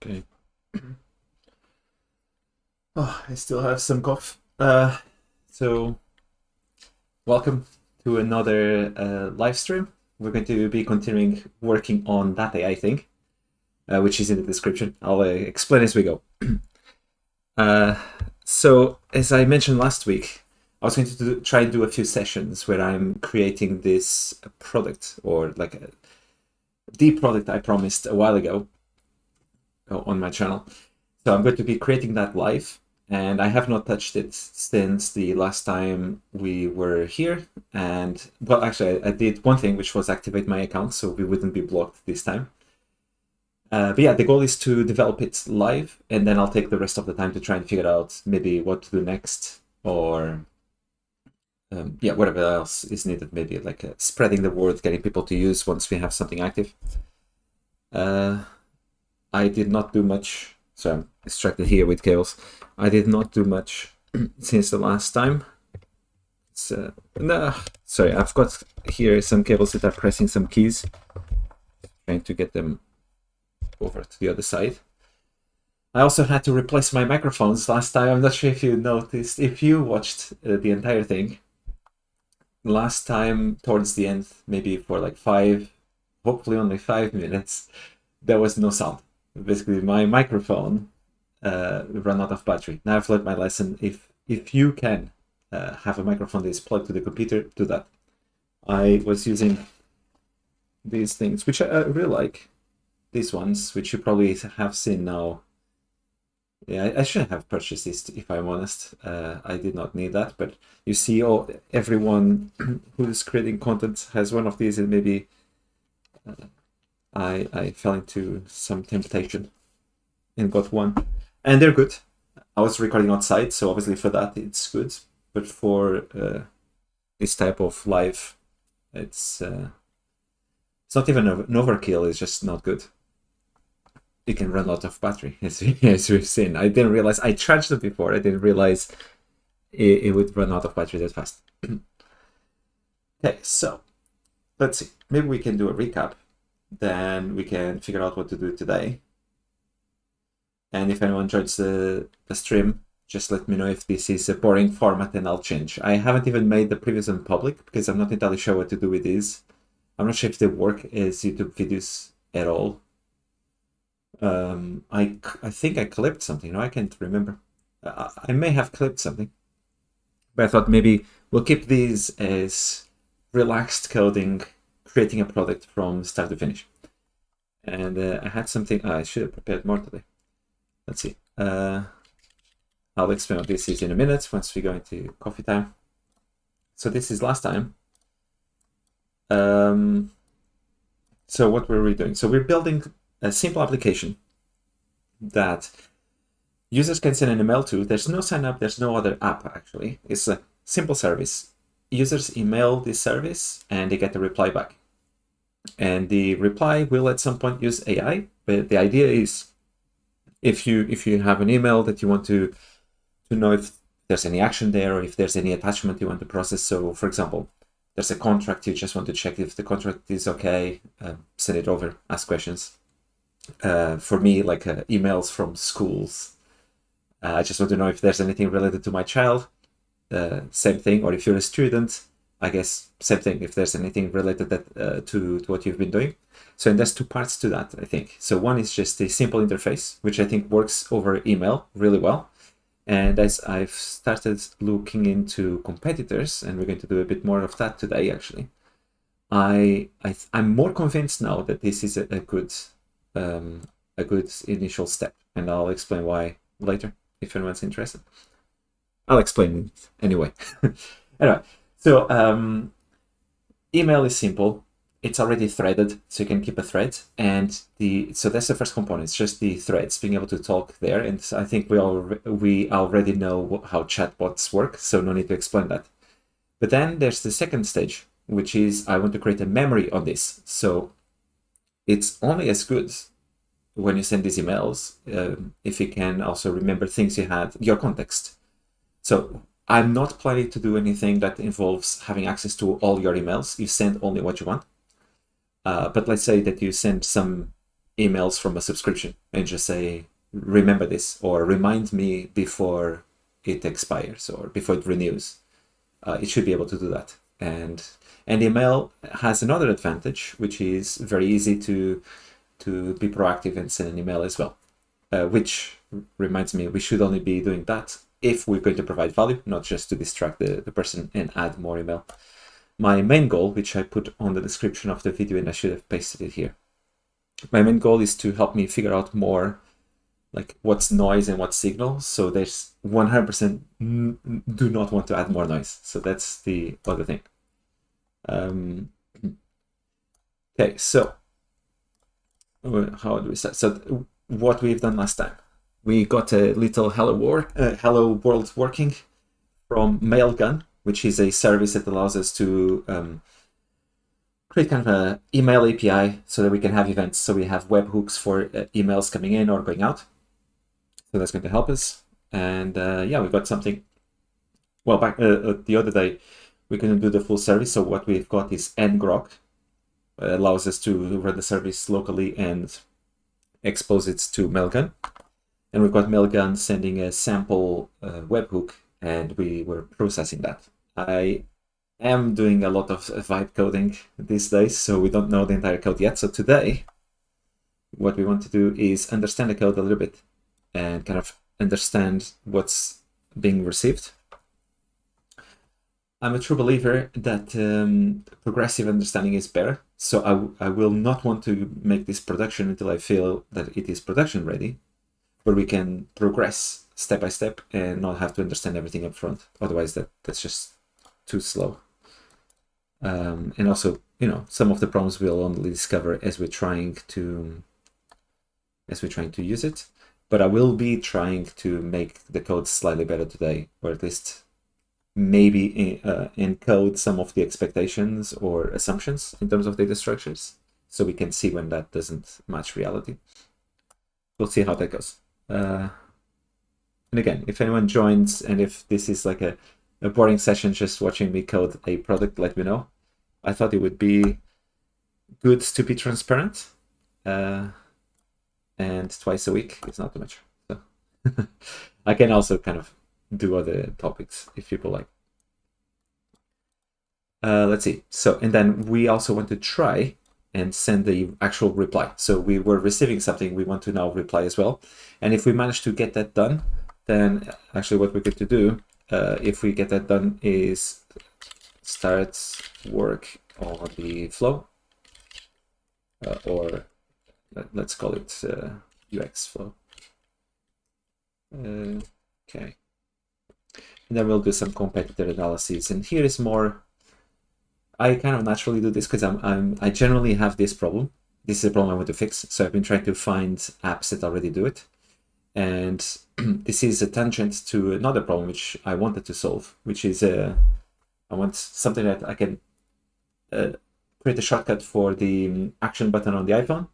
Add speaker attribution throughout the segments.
Speaker 1: Okay. Oh, I still have some cough. So welcome to another live stream. We're going to be continuing working on that AI thing, which is in the description. I'll explain as we go. uh, so as I mentioned last week, I was going to try and do a few sessions where I'm creating this product or like the product I promised a while ago on my channel. So I'm going to be creating that live, and I have not touched it since the last time we were here. And well, actually, I did one thing, which was activate my account so we wouldn't be blocked this time. But yeah, the goal is to develop it live, and then I'll take the rest of the time to try and figure out maybe what to do next, or yeah, whatever else is needed, maybe like spreading the word, getting people to use once we have something active. I did not do much, so I'm distracted here with cables. I did not do much since the last time. No, sorry, I've got here some cables that are pressing some keys, trying to get them over to the other side. I also had to replace my microphones last time. I'm not sure if you noticed, if you watched the entire thing. Last time, towards the end, maybe for like hopefully only 5 minutes, there was no sound. Basically, my microphone ran out of battery. Now I've learned my lesson. If you can have a microphone that is plugged to the computer, do that. I was using these things, which I really like. These ones, which you probably have seen now. Yeah, I shouldn't have purchased this, if I'm honest. I did not need that, but you see, everyone who's creating content has one of these, and maybe I fell into some temptation and got one. And they're good. I was recording outside, so obviously for that it's good. But for this type of live, it's not even an overkill, it's just not good. It can run out of battery, as we've seen. I didn't realize, I charged it before, I didn't realize it would run out of battery that fast. Okay, so let's see. Maybe we can do a recap. Then we can figure out what to do today. And if anyone joins the stream, just let me know if this is a boring format and I'll change. I haven't even made the previous one public because I'm not entirely sure what to do with these. I'm not sure if they work as YouTube videos at all. I think I clipped something. No, I can't remember. I may have clipped something. But I thought maybe we'll keep these as relaxed coding, creating a product from start to finish. And I had something, I should have prepared more today. Let's see. I'll explain what this is in a minute once we go into coffee time. So this is last time. So what were we doing? So we're building a simple application that users can send an email to. There's no sign up, there's no other app actually. It's a simple service. Users email this service and they get a reply back. And the reply will at some point use AI, but the idea is if you have an email that you want to know if there's any action there or if there's any attachment you want to process. So for example, there's a contract, you just want to check if the contract is okay, send it over, ask questions. For me, like emails from schools, I just want to know if there's anything related to my child, same thing. Or if you're a student, I guess same thing, if there's anything related that to what you've been doing. So and there's two parts to that, I think. So one is just a simple interface, which I think works over email really well. And as I've started looking into competitors, and we're going to do a bit more of that today, actually, I'm more convinced now that this is a good initial step, and I'll explain why later if anyone's interested. I'll explain it anyway. Anyway, so email is simple. It's already threaded, so you can keep a thread, and so that's the first component. It's just the threads, being able to talk there. And I think we already know how chatbots work, so no need to explain that. But then there's the second stage, which is I want to create a memory on this. So it's only as good when you send these emails if you can also remember things you had, your context. So I'm not planning to do anything that involves having access to all your emails. You send only what you want. But let's say that you send some emails from a subscription and just say, remember this, or remind me before it expires or before it renews. It should be able to do that. And email has another advantage, which is very easy to be proactive and send an email as well, which reminds me, we should only be doing that if we're going to provide value, not just to distract the person and add more email. My main goal, which I put on the description of the video, and I should have pasted it here. My main goal is to help me figure out more like what's noise and what's signal. So there's 100% do not want to add more noise. So that's the other thing. Okay, so how do we start? So what we've done last time, we got a little hello world working from Mailgun, which is a service that allows us to create kind of an email API so that we can have events. So we have webhooks for emails coming in or going out. So that's going to help us. And yeah, we got something. Well, back the other day, we couldn't do the full service. So what we've got is ngrok. Allows us to run the service locally and expose it to Mailgun. And we've got Mailgun sending a sample webhook, and we were processing that. I am doing a lot of vibe coding these days, so we don't know the entire code yet. So today, what we want to do is understand the code a little bit and kind of understand what's being received. I'm a true believer that progressive understanding is better. So I will not want to make this production until I feel that it is production ready, where we can progress step by step and not have to understand everything up front. Otherwise, that's just too slow. And also, you know, some of the problems we'll only discover as we're trying to use it. But I will be trying to make the code slightly better today, or at least maybe encode some of the expectations or assumptions in terms of data structures, so we can see when that doesn't match reality. We'll see how that goes. And again, if anyone joins and if this is like a boring session just watching me code a product, let me know. I thought it would be good to be transparent. And twice a week is not too much. So I can also kind of do other topics if people like. Let's see. So, and then we also want to try and send the actual reply. So we were receiving something, we want to now reply as well. And if we manage to get that done, then actually what we're going to do, if we get that done, is start work on the flow, or let's call it UX flow. Okay. And then we'll do some competitor analysis. And here is more, I kind of naturally do this because I generally have this problem. This is a problem I want to fix. So I've been trying to find apps that already do it. And this is a tangent to another problem which I wanted to solve, which is I want something that I can create a shortcut for the action button on the iPhone.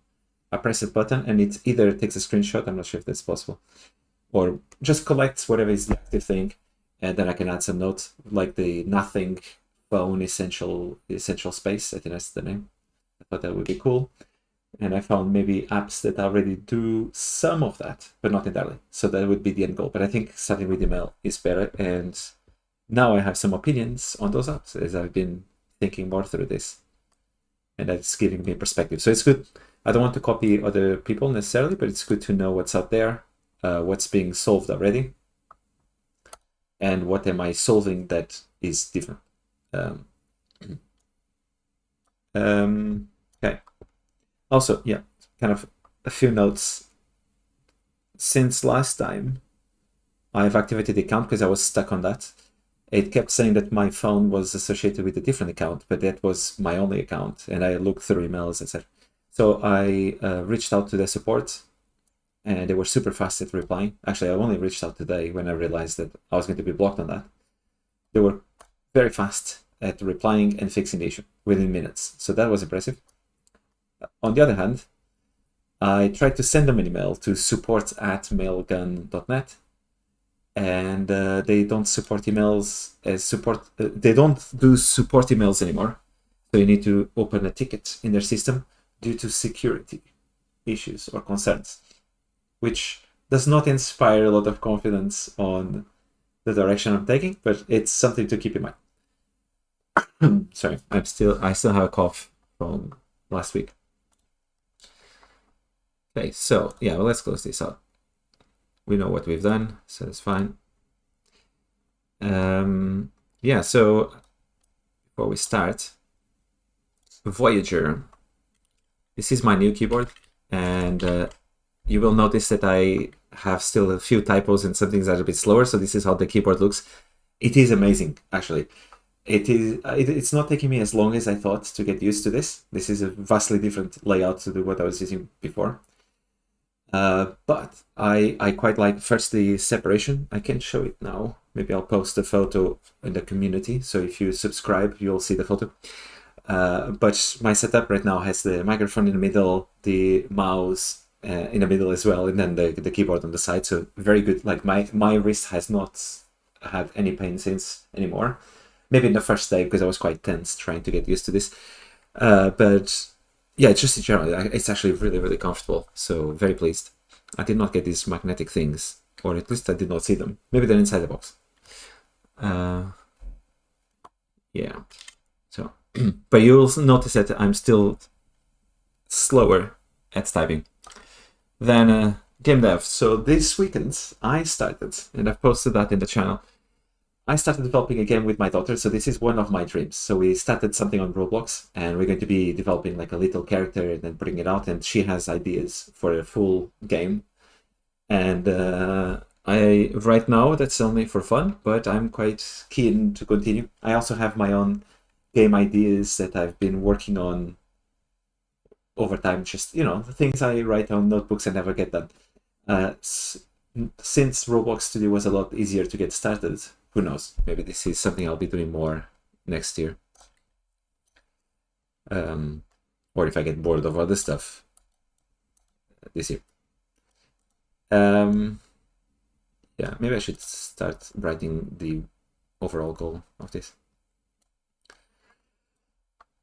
Speaker 1: I press a button and it either takes a screenshot, I'm not sure if that's possible, or just collects whatever is the active thing, and then I can add some notes like the nothing phone essential space. I think that's the name. I thought that would be cool. And I found maybe apps that already do some of that, but not entirely. So that would be the end goal. But I think starting with email is better. And now I have some opinions on those apps as I've been thinking more through this. And that's giving me perspective. So it's good. I don't want to copy other people necessarily, but it's good to know what's out there, what's being solved already, and what am I solving that is different. Okay. Also, yeah, kind of a few notes. Since last time, I've activated the account because I was stuck on that. It kept saying that my phone was associated with a different account, but that was my only account, and I looked through emails, etc. So I reached out to the support, and they were super fast at replying. Actually, I only reached out today when I realized that I was going to be blocked on that. They were very fast at replying and fixing the issue within minutes. So that was impressive. On the other hand, I tried to send them an email to support@mailgun.net, and they don't support emails as support. They don't do support emails anymore. So you need to open a ticket in their system due to security issues or concerns, which does not inspire a lot of confidence on the direction I'm taking, but it's something to keep in mind. Sorry, I still have a cough from last week. Okay, so yeah, well, let's close this out. We know what we've done, so that's fine. Yeah, so before we start, Voyager. This is my new keyboard, and you will notice that I have still a few typos and some things that are a bit slower, so this is how the keyboard looks. It is amazing, actually. It's not taking me as long as I thought to get used to this. This is a vastly different layout to what I was using before. But I quite like, first, the separation. I can show it now. Maybe I'll post a photo in the community, so if you subscribe, you'll see the photo. But my setup right now has the microphone in the middle, the mouse in the middle as well, and then the keyboard on the side. So very good. Like my wrist has not had any pain since anymore. Maybe in the first day because I was quite tense trying to get used to this. But yeah, just in general, it's actually really, really comfortable. So very pleased. I did not get these magnetic things, or at least I did not see them. Maybe they're inside the box. Yeah. So, but you'll notice that I'm still slower at typing than game dev. So this weekend I started, and I've posted that in the channel, I started developing a game with my daughter. So this is one of my dreams. So we started something on Roblox, and we're going to be developing like a little character and then bring it out. And she has ideas for a full game. And right now that's only for fun, but I'm quite keen to continue. I also have my own game ideas that I've been working on over time. Just, the things I write on notebooks and never get done. Since Roblox Studio was a lot easier to get started, who knows? Maybe this is something I'll be doing more next year. Or if I get bored of other stuff this year. Yeah, maybe I should start writing the overall goal of this.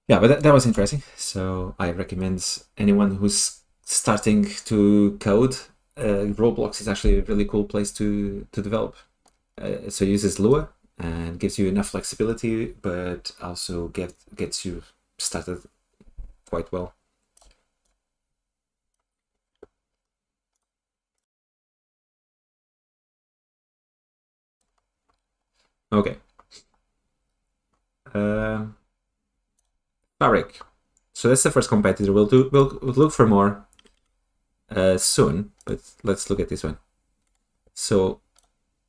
Speaker 1: Yeah, but that was interesting. So I recommend anyone who's starting to code, Roblox is actually a really cool place to develop. So it uses Lua and gives you enough flexibility, but also gets you started quite well. Okay. Fabric. So that's the first competitor. We'll look for more soon, but let's look at this one. So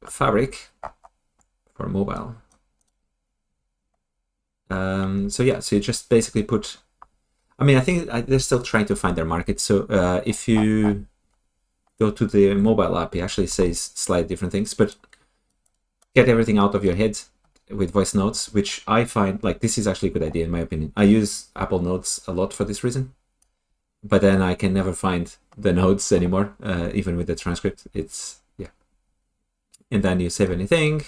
Speaker 1: Fabric for mobile. So yeah, so you just basically put, I think they're still trying to find their market. So if you go to the mobile app, it actually says slightly different things, but get everything out of your head with voice notes, which I find like this is actually a good idea in my opinion. I use Apple Notes a lot for this reason, but then I can never find the notes anymore, even with the transcript. It's, yeah. And then you save anything,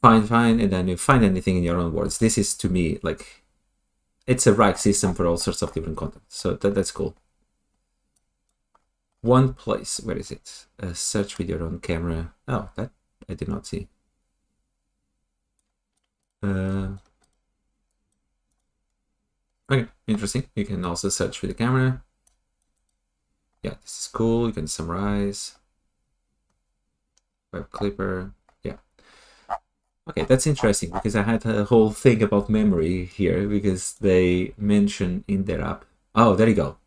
Speaker 1: find, and then you find anything in your own words. This is, to me, like, it's a RAG system for all sorts of different content. So that's cool. One place, where is it? Search with your own camera. Oh, that I did not see. Okay, interesting. You can also search with the camera. Yeah, this is cool. You can summarize. Web clipper. Yeah. Okay, that's interesting because I had a whole thing about memory here because they mention in their app. Oh, there you go.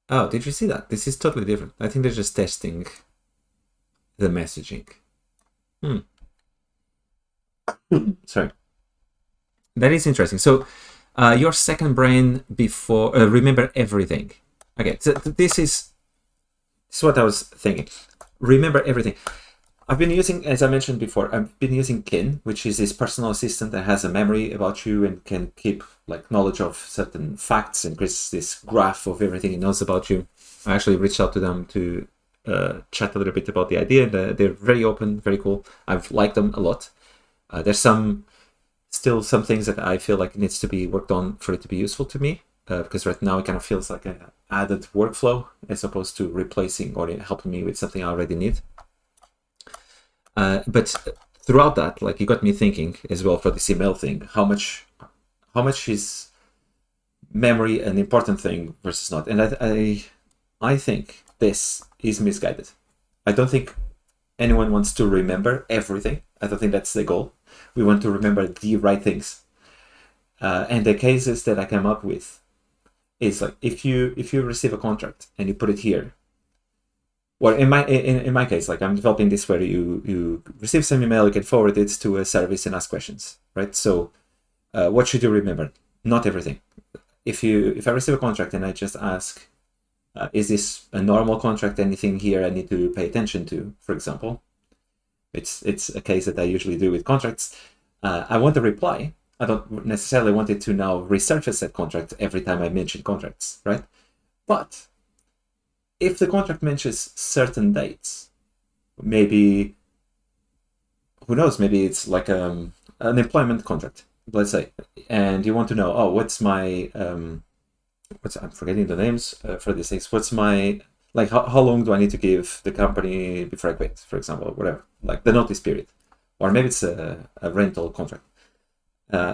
Speaker 1: Oh, did you see that? This is totally different. I think they're just testing the messaging. Sorry. That is interesting. So your second brain before remember everything. Okay, so this is what I was thinking. Remember everything. I've been using, as I mentioned before, I've been using Kin, which is this personal assistant that has a memory about you and can keep like knowledge of certain facts and creates this graph of everything it knows about you. I actually reached out to them to chat a little bit about the idea. They're very open, very cool. I've liked them a lot. There's still some things that I feel like needs to be worked on for it to be useful to me. because right now it kind of feels like an added workflow as opposed to replacing or helping me with something I already need. But throughout that, like, you got me thinking as well for this email thing, how much is memory an important thing versus not? And I think this is misguided. I don't think anyone wants to remember everything. I don't think that's the goal. We want to remember the right things. And the cases that I come up with is like, if you receive a contract and you put it here, well, in my case, like, I'm developing this where you receive some email, you can forward it to a service and ask questions, right? So what should you remember? Not everything. If I receive a contract and I just ask, is this a normal contract? Anything here I need to pay attention to, for example? It's a case that I usually do with contracts. I want a reply. I don't necessarily want it to now resurface that contract every time I mention contracts, right? But if the contract mentions certain dates, maybe, who knows, maybe it's like an employment contract, let's say, and you want to know, oh, what's my, I'm forgetting the names for these things. What's my, like, how long do I need to give the company before I quit, for example, whatever, like the notice period, or maybe it's a rental contract.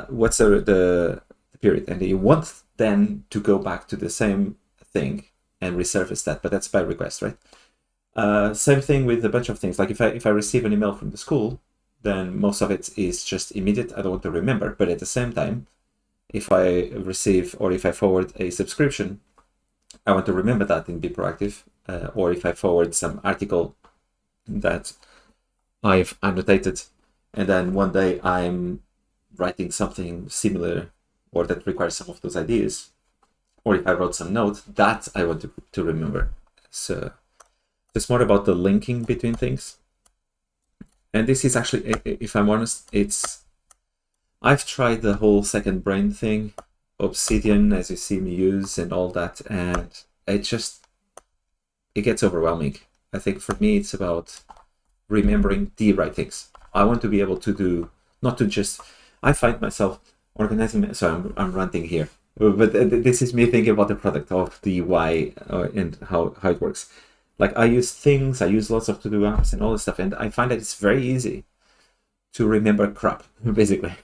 Speaker 1: What's the period? And you want then to go back to the same thing and resurface that, but that's by request, right? Same thing with a bunch of things. Like, if I receive an email from the school, then most of it is just immediate. I don't want to remember. But at the same time, if I receive or if I forward a subscription, I want to remember that and be proactive. Or if I forward some article that I've annotated, and then one day I'm writing something similar or that requires some of those ideas, or if I wrote some note, that I want to remember. So it's more about the linking between things. And this is actually, if I'm honest, I've tried the whole second brain thing, Obsidian, as you see me use, and all that, and it gets overwhelming. I think for me, it's about remembering the right things. I want to be able to do, not to just, I find myself organizing, so I'm ranting here, but this is me thinking about the product of the UI and how it works. Like, I use things, I use lots of to-do apps and all this stuff, and I find that it's very easy to remember crap, basically.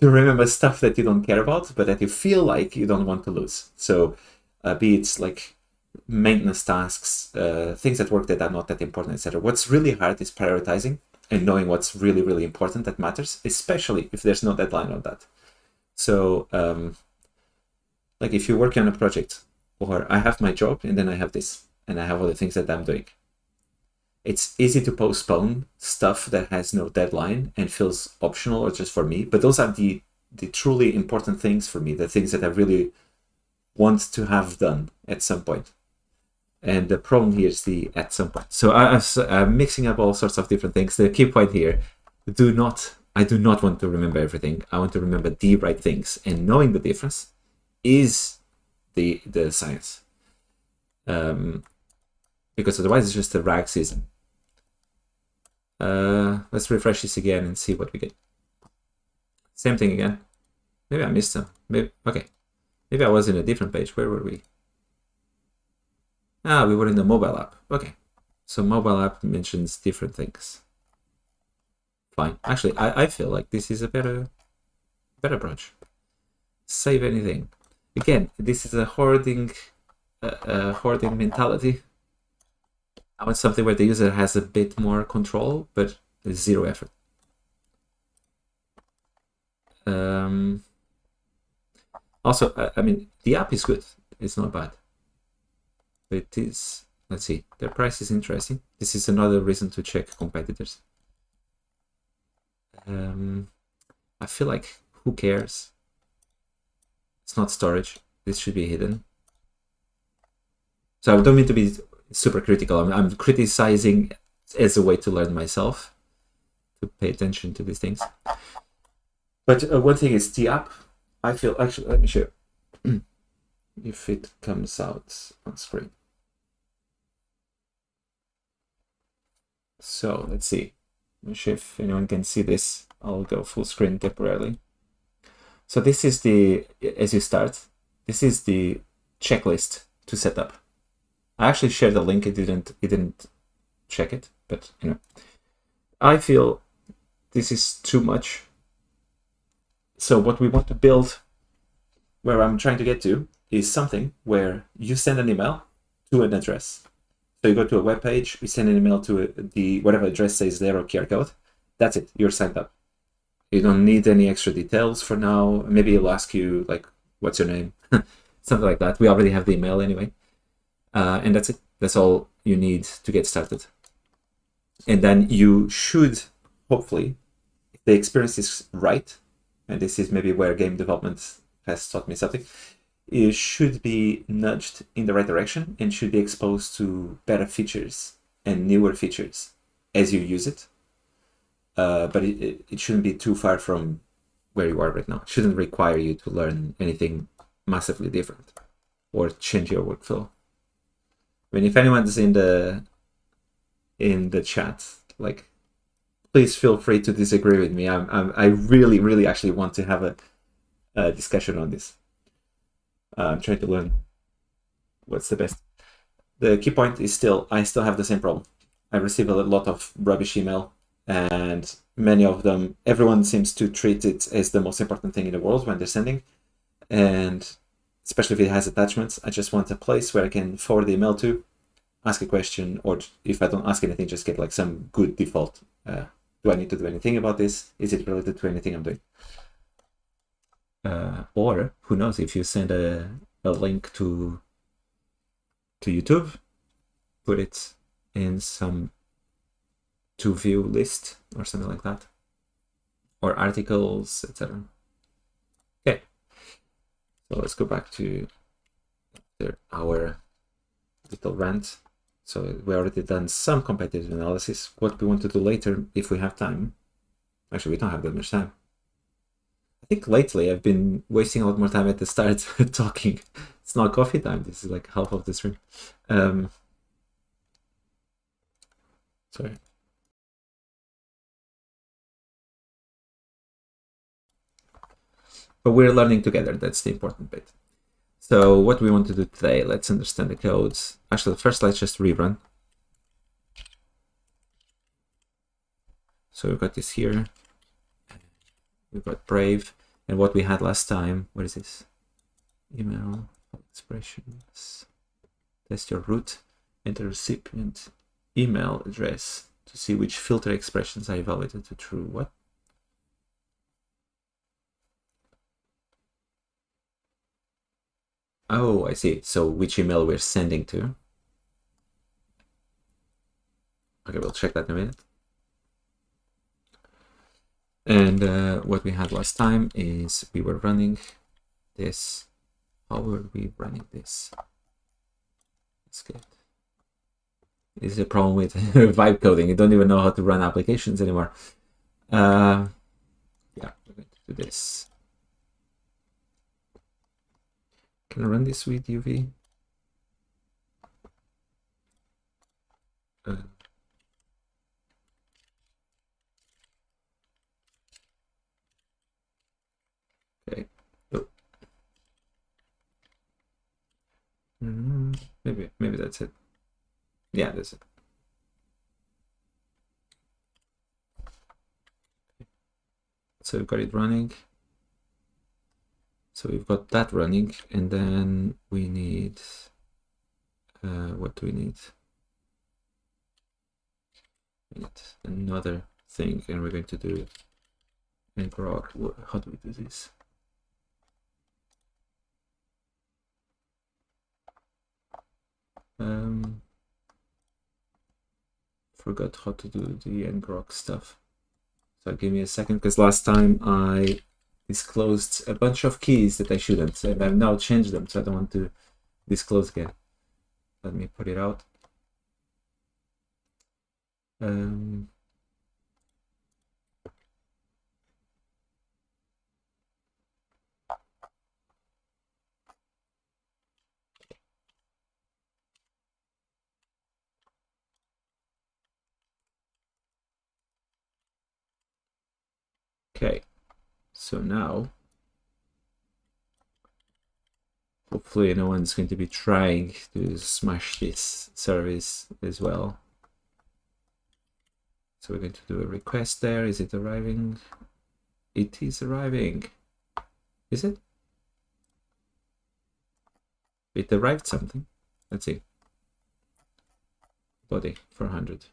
Speaker 1: To remember stuff that you don't care about, but that you feel like you don't want to lose. So be it like maintenance tasks, things at work that are not that important, etc. What's really hard is prioritizing and knowing what's really, really important that matters, especially if there's no deadline on that. So like, if you're working on a project, or I have my job and then I have this, and I have other things that I'm doing, it's easy to postpone stuff that has no deadline and feels optional or just for me. But those are the truly important things for me, the things that I really want to have done at some point. And the problem here is the at some point. So I'm mixing up all sorts of different things. The key point here, I do not want to remember everything. I want to remember the right things. And knowing the difference is the science. Because otherwise it's just a rag season. Let's refresh this again and see what we get. Same thing again. Maybe I missed some. Maybe I was in a different page. Where were we? We were in the mobile app. Okay, so mobile app mentions different things. Fine. Actually, I feel like this is a better approach. Save anything. Again, this is a hoarding mentality. I want something where the user has a bit more control, but zero effort. Also, I mean, the app is good. It's not bad. But it is, let's see, their price is interesting. This is another reason to check competitors. I feel like, who cares? It's not storage. This should be hidden. So I don't mean to be super critical. I'm criticizing as a way to learn myself, to pay attention to these things. But one thing is the app. I feel, actually, let me show you if it comes out on screen. So let's see. Let me show if anyone can see this. I'll go full screen temporarily. So this is as you start, this is the checklist to set up. I actually shared the link. It didn't check it, but you know, I feel this is too much. So what we want to build, where I'm trying to get to, is something where you send an email to an address. So you go to a web page, you send an email to the whatever address says there or QR code. That's it. You're signed up. You don't need any extra details for now. Maybe it'll ask you like, what's your name? Something like that. We already have the email anyway. And that's it. That's all you need to get started. And then you should, hopefully, if the experience is right, and this is maybe where game development has taught me something, you should be nudged in the right direction and should be exposed to better features and newer features as you use it. But it shouldn't be too far from where you are right now. It shouldn't require you to learn anything massively different or change your workflow. I mean, if anyone's in the chat, like, please feel free to disagree with me. I really actually want to have a discussion on this. I'm trying to learn what's the best. The key point is I still have the same problem. I receive a lot of rubbish email, and many of them, everyone seems to treat it as the most important thing in the world when they're sending. And especially if it has attachments, I just want a place where I can forward the email to, ask a question, or if I don't ask anything, just get like some good default. Do I need to do anything about this? Is it related to anything I'm doing? Or who knows, if you send a link to YouTube, put it in some to view list or something like that, or articles, etc. Okay, so let's go back to our little rant. So we already done some competitive analysis. What we want to do later, if we have time, actually we don't have that much time. I think lately I've been wasting a lot more time at the start talking. It's not coffee time. This is like half of the stream. Sorry. But we're learning together. That's the important bit. So what we want to do today, let's understand the codes. Actually, first let's just rerun. So we've got this here. We've got Brave. And what we had last time, what is this? Email, expressions, test your root, enter recipient, email address to see which filter expressions are evaluated to true. What? Oh, I see. So which email we're sending to. Okay, we'll check that in a minute. And what we had last time is we were running this. How were we running this? Let's get. This is a problem with vibe coding. You don't even know how to run applications anymore. Yeah, we're going to do this. Can I run this with UV? Okay. Oh. Maybe that's it. Yeah, that's it. So we've got it running. So we've got that running, and then we need, what do we need? We need another thing, and we're going to do in grok. How do we do this? Forgot how to do the ngrok stuff. So give me a second, because last time I disclosed a bunch of keys that I shouldn't, and I've now changed them, so I don't want to disclose again. Let me put it out. Okay, so now hopefully no one's going to be trying to smash this service as well. So we're going to do a request there. Is it arriving? It is arriving. Is it? It arrived something. Let's see. Body 400.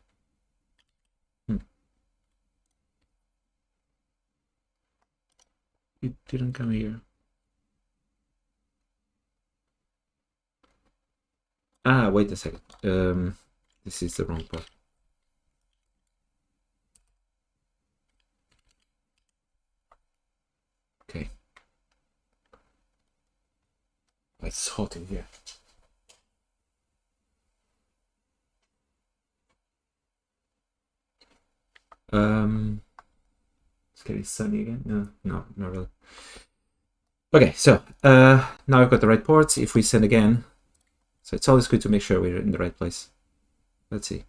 Speaker 1: It didn't come here. Ah, wait a second. This is the wrong part. Okay. It's hot in here. It's getting sunny again. No, not really. Okay, so now I've got the right ports. If we send again, so it's always good to make sure we're in the right place. Let's see.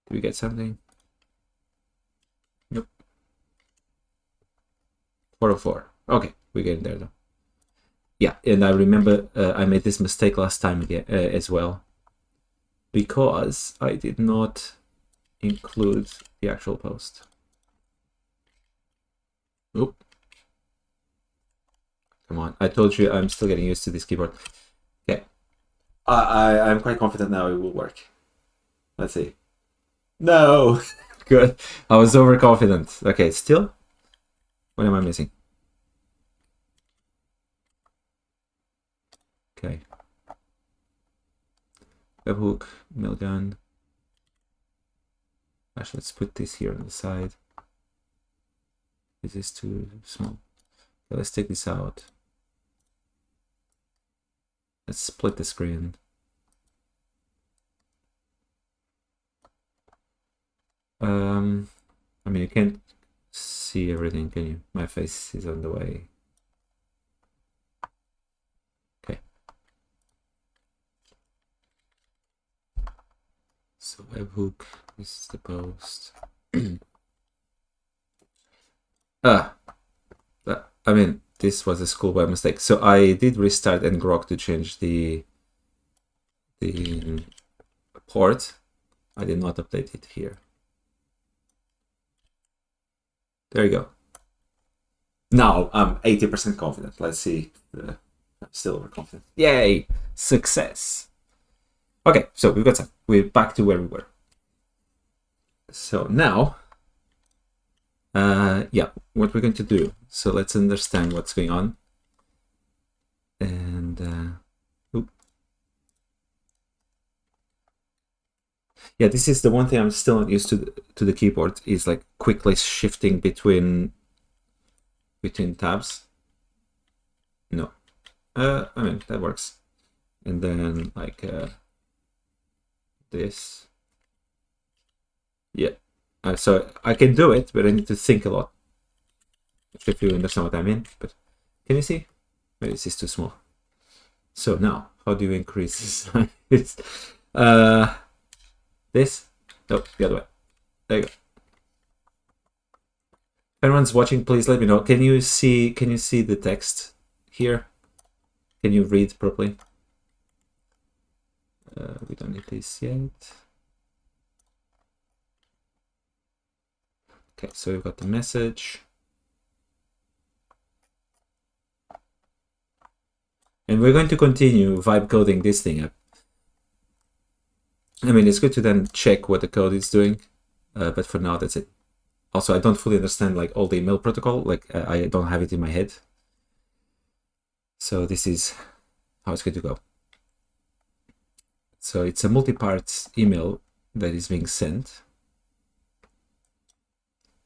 Speaker 1: Do we get something? Nope. 404. Okay, we're getting there though. Yeah, and I remember I made this mistake last time again as well, because I did not include the actual post. Oop. Come on, I told you I'm still getting used to this keyboard. Okay, I'm quite confident now it will work. Let's see. No, good. I was overconfident. Okay, still? What am I missing? Okay. Webhook, mailgun. Actually, let's put this here on the side. This is too small. Okay, let's take this out. Let's split the screen. I mean, you can't see everything, can you? My face is on the way. Okay. So webhook, this is the post. I mean, this was a schoolboy mistake. So I did restart ngrok to change the port. I did not update it here. There you go. Now I'm 80% confident. Let's see. I'm still overconfident. Yay! Success. Okay, so we've got some. We're back to where we were. So now, yeah, what we're going to do. So let's understand what's going on. And yeah, this is the one thing I'm still not used to the keyboard, is like quickly shifting between tabs. No, I mean, that works. And then like this. Yeah, so I can do it, but I need to think a lot. If you understand what I mean, but can you see? Maybe this is too small. So now, how do you increase the size? This? No, the other way. There you go. If anyone's watching, please let me know. Can you see the text here? Can you read properly? We don't need this yet. Okay, so we've got the message. And we're going to continue vibe coding this thing up. I mean, it's good to then check what the code is doing, but for now, that's it. Also, I don't fully understand like all the email protocol, like I don't have it in my head. So this is how it's going to go. So it's a multi-part email that is being sent.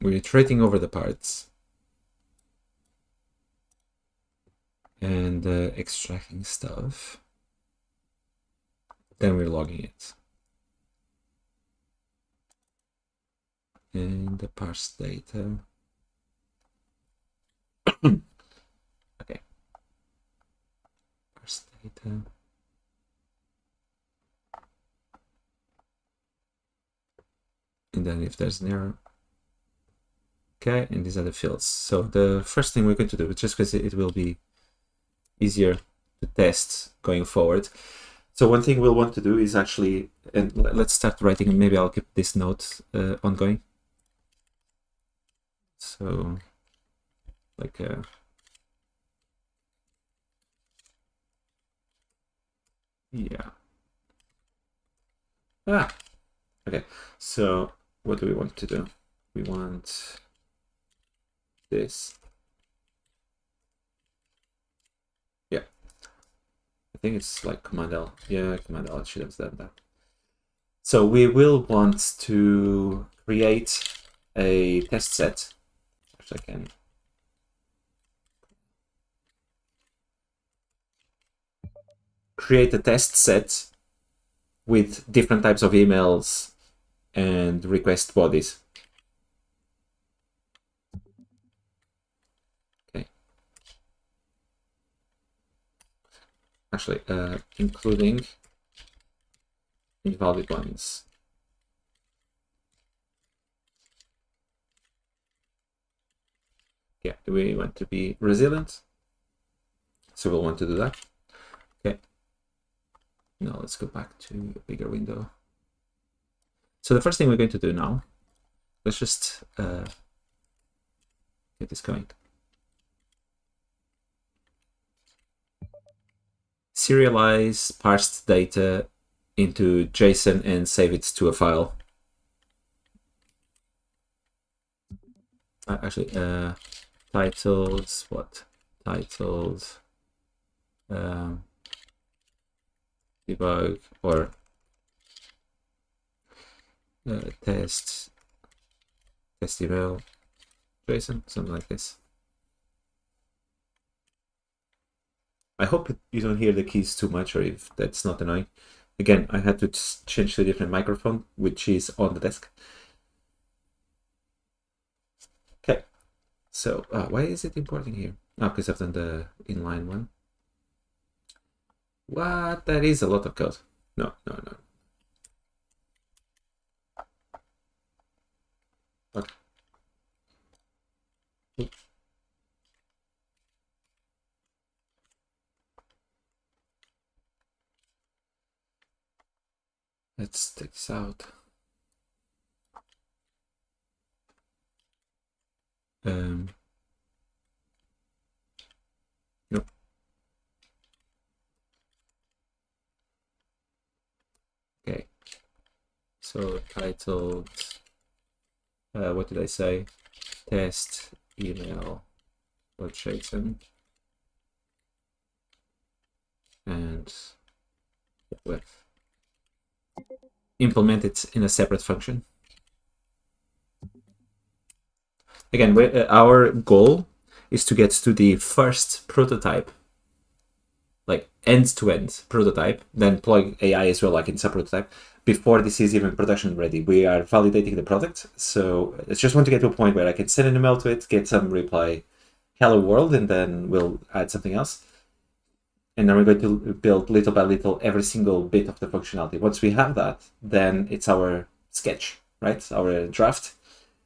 Speaker 1: We're iterating over the parts and extracting stuff. Then we're logging it. And the parse data. Okay. Parse data. And then if there's an error, Okay, and these are the fields. So the first thing we're going to do, just because it will be easier to test going forward. So one thing we'll want to do is actually, and let's start writing, and maybe I'll keep this note ongoing. So like yeah. Okay, so what do we want to do? We want this. Yeah, I think it's like Command L. Yeah, Command L should have done that. So we will want to create a test set, which I can. Create a test set with different types of emails and request bodies. Okay. Actually, including invalid ones. Yeah, we want to be resilient, so we'll want to do that. Okay. Now let's go back to a bigger window. So the first thing we're going to do now, let's just get this going. Serialize parsed data into JSON and save it to a file. Actually, titles, what? Titles, debug, or test email, JSON, something like this. I hope you don't hear the keys too much, or if that's not annoying. Again, I had to change to a different microphone, which is on the desk. Okay, so why is it importing here? Oh, because I've done the inline one. What? That is a lot of code. No. Okay. Let's take this out. No. Okay. So titled, what did I say? Test email .json, and we'll implement it in a separate function. Again, our goal is to get to the first prototype, like end-to-end prototype, then plug AI as well, like in some prototype, before this is even production ready. We are validating the product, so I just want to get to a point where I can send an email to it, get some reply, hello world, and then we'll add something else. And then we're going to build little by little every single bit of the functionality. Once we have that, then it's our sketch, right? Our draft.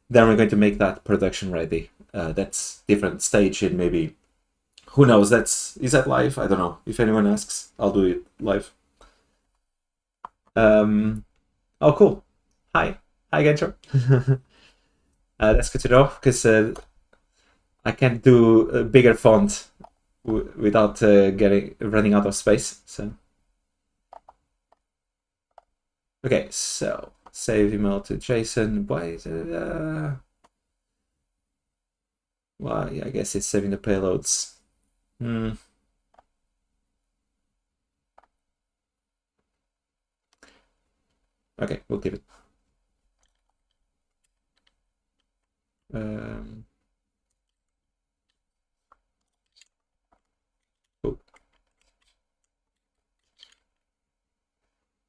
Speaker 1: Then we're going to make that production ready. That's different stage, and maybe, who knows, is that live? I don't know. If anyone asks, I'll do it live. Oh, cool. Hi, Gensher. That's good to know, because I can't do a bigger font without running out of space. So okay, so save email to JSON. Why is it? Well, yeah, I guess it's saving the payloads. Okay, we'll give it. Cool.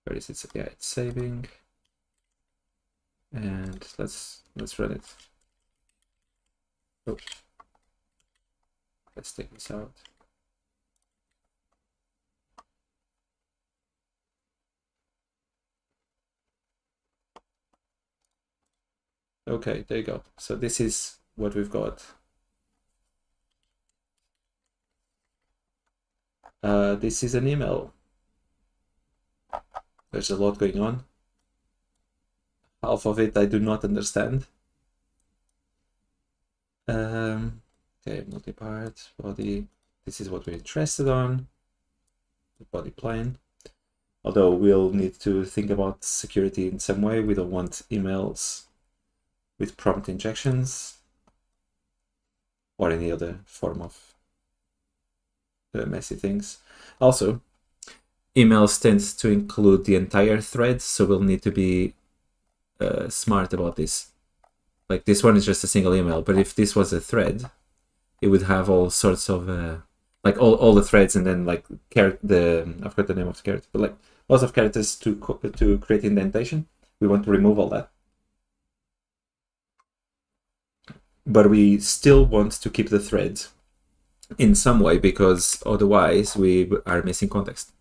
Speaker 1: Where is it? Yeah, it's saving. And let's run it. Oh. Let's take this out. Okay, there you go. So this is what we've got. This is an email. There's a lot going on. Half of it I do not understand. Okay, multi-part, body. This is what we're interested on. The body plane. Although we'll need to think about security in some way. We don't want emails with prompt injections or any other form of messy things. Also, emails tends to include the entire thread, so we'll need to be smart about this. Like this one is just a single email, but if this was a thread, it would have all sorts of like all the threads, and then like I forgot the name of the character, but like lots of characters to create indentation. We want to remove all that, but we still want to keep the thread in some way, because otherwise we are missing context.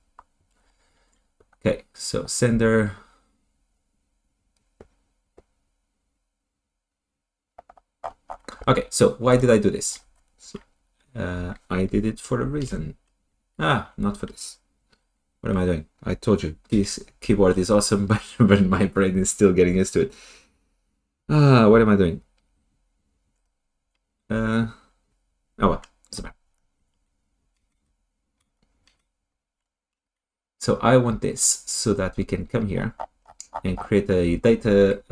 Speaker 1: Okay, so sender. Okay, so why did I do this? So, I did it for a reason. Not for this. What am I doing? I told you, this keyboard is awesome, but my brain is still getting used to it. What am I doing? Oh well, doesn't matter. So I want this so that we can come here and create a data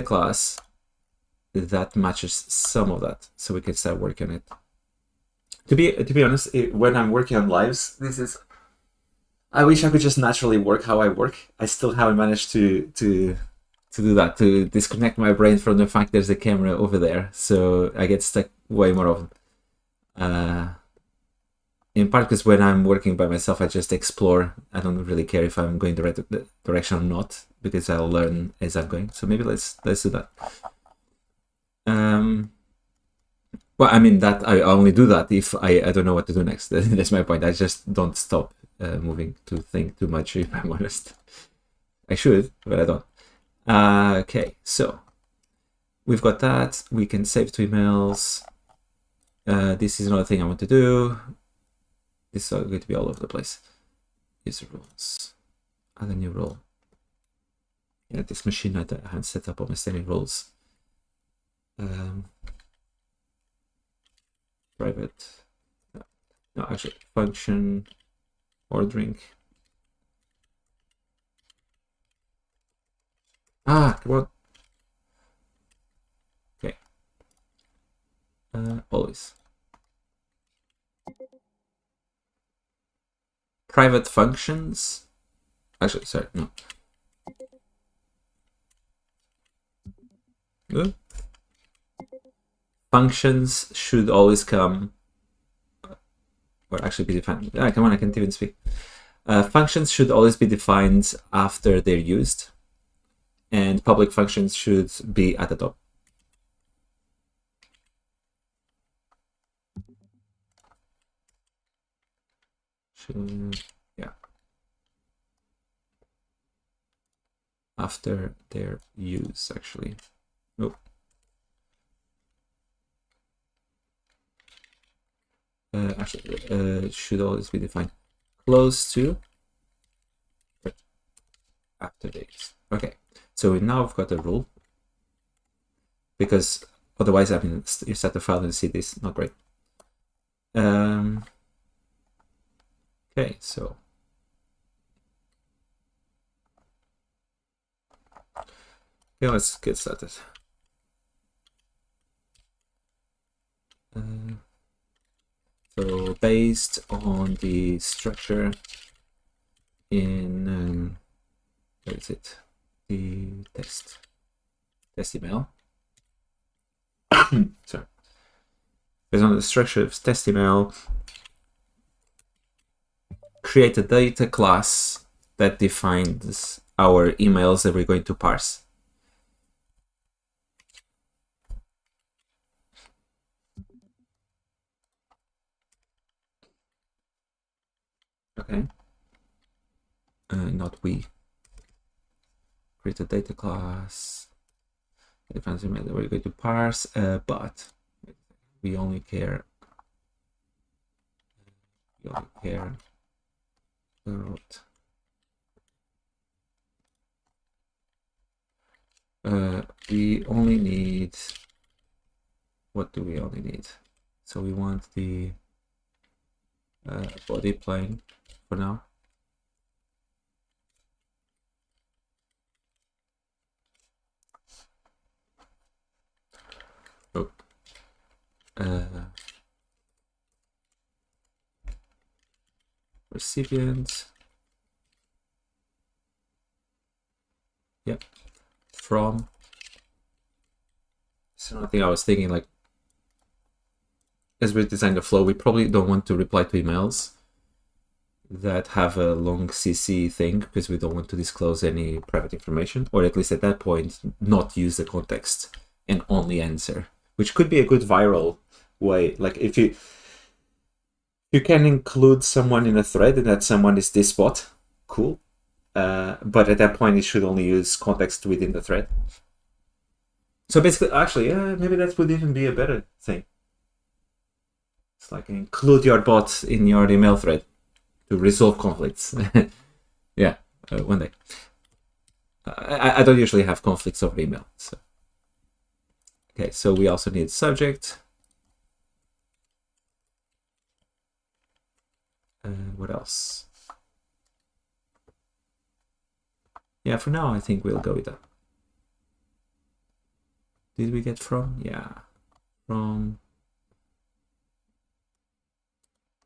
Speaker 1: class that matches some of that, so we can start working on it. To be honest, when I'm working on lives, I wish I could just naturally work how I work. I still haven't managed to do that, to disconnect my brain from the fact there's a camera over there, so I get stuck way more often. In part because when I'm working by myself, I just explore. I don't really care if I'm going the right direction or not, because I'll learn as I'm going. So maybe let's do that. Well, I mean, that I only do that if I don't know what to do next. That's my point. I just don't stop moving to think too much, if I'm honest. I should, but I don't. Okay, so we've got that. We can save to emails. This is another thing I want to do. This is going to be all over the place. User rules. Add a new rule. Yeah, this machine I haven't set up almost any rules. Private. No, actually, function ordering. Come on. Okay. Always. Private functions. Actually, sorry, no. Functions should always come, or actually be defined. Come on, I can't even speak. Functions should always be defined after they're used, and public functions should be at the top. Yeah. After their use, actually. Nope. Actually, should always be defined close to after days. Okay, so now I've got a rule, because otherwise, I mean, you set the file and see this, not great. Okay, so okay, let's get started. So based on the structure in where is it? The test email. Sorry. Based on the structure of test email, create a data class that defines our emails that we're going to parse. Okay. Not we. Create a data class difference in method. We're going to parse, but we only care about we only need, what do we only need? So we want the body plane for now. Oh. Recipient. Yep. From. So I think I was thinking, like, as we design the flow, we probably don't want to reply to emails that have a long CC thing, because we don't want to disclose any private information, or at least at that point not use the context and only answer, which could be a good viral way. Like if you can include someone in a thread and that someone is this bot, cool, but at that point it should only use context within the thread. So basically, actually, maybe that would even be a better thing. It's like include your bot in your email thread to resolve conflicts. Yeah, one day. I don't usually have conflicts over email. So. Okay, so we also need subject. What else? Yeah, for now, I think we'll go with that. Did we get from? Yeah, from.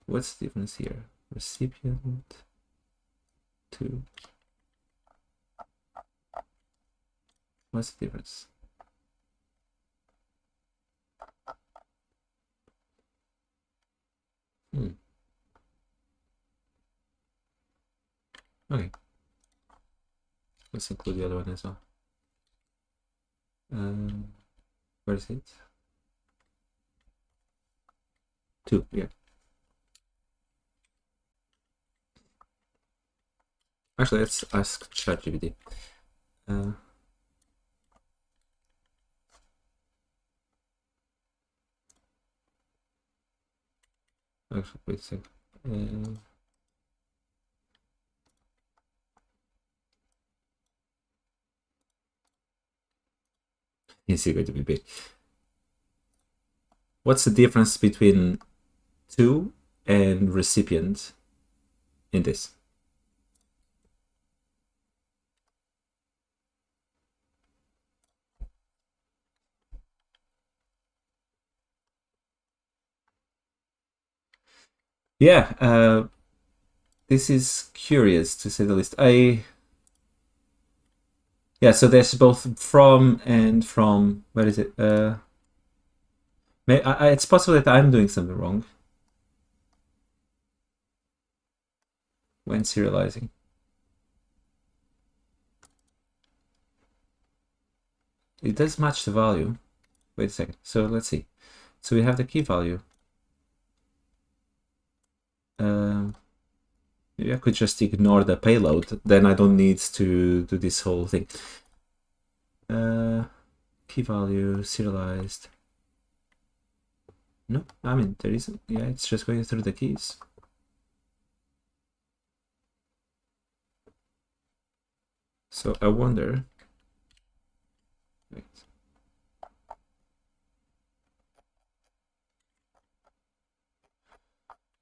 Speaker 1: What's the difference here? Recipient to. What's the difference? Okay. Let's include the other one as well. Where is it? 2, yeah. Actually, let's ask ChatGPT. Actually, wait a second. Is it going to be big? What's the difference between to and recipient in this? Yeah, this is curious to say the least. Yeah, so there's both from and from. Where is it? It's possible that I'm doing something wrong when serializing. It does match the value. Wait a second. So let's see. So we have the key value. Maybe I could just ignore the payload. Then I don't need to do this whole thing. Key value serialized. No, I mean there isn't. Yeah, it's just going through the keys. So I wonder. Wait.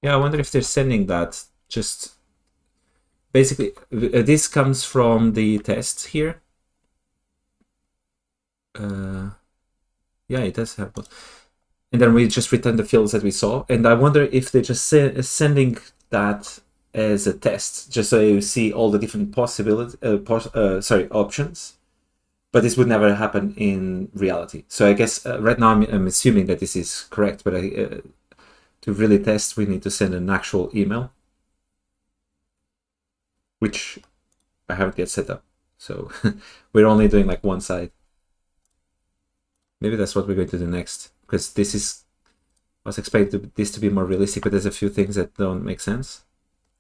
Speaker 1: Yeah, I wonder if they're sending that just basically. This comes from the test here. Yeah, it does have both. And then we just return the fields that we saw. And I wonder if they're just sending that as a test, just so you see all the different possibilities, options. But this would never happen in reality. So I guess right now I'm assuming that this is correct, but to really test, we need to send an actual email, which I haven't yet set up. So we're only doing like one side. Maybe that's what we're going to do next, because this is, I was expecting this to be more realistic, but there's a few things that don't make sense.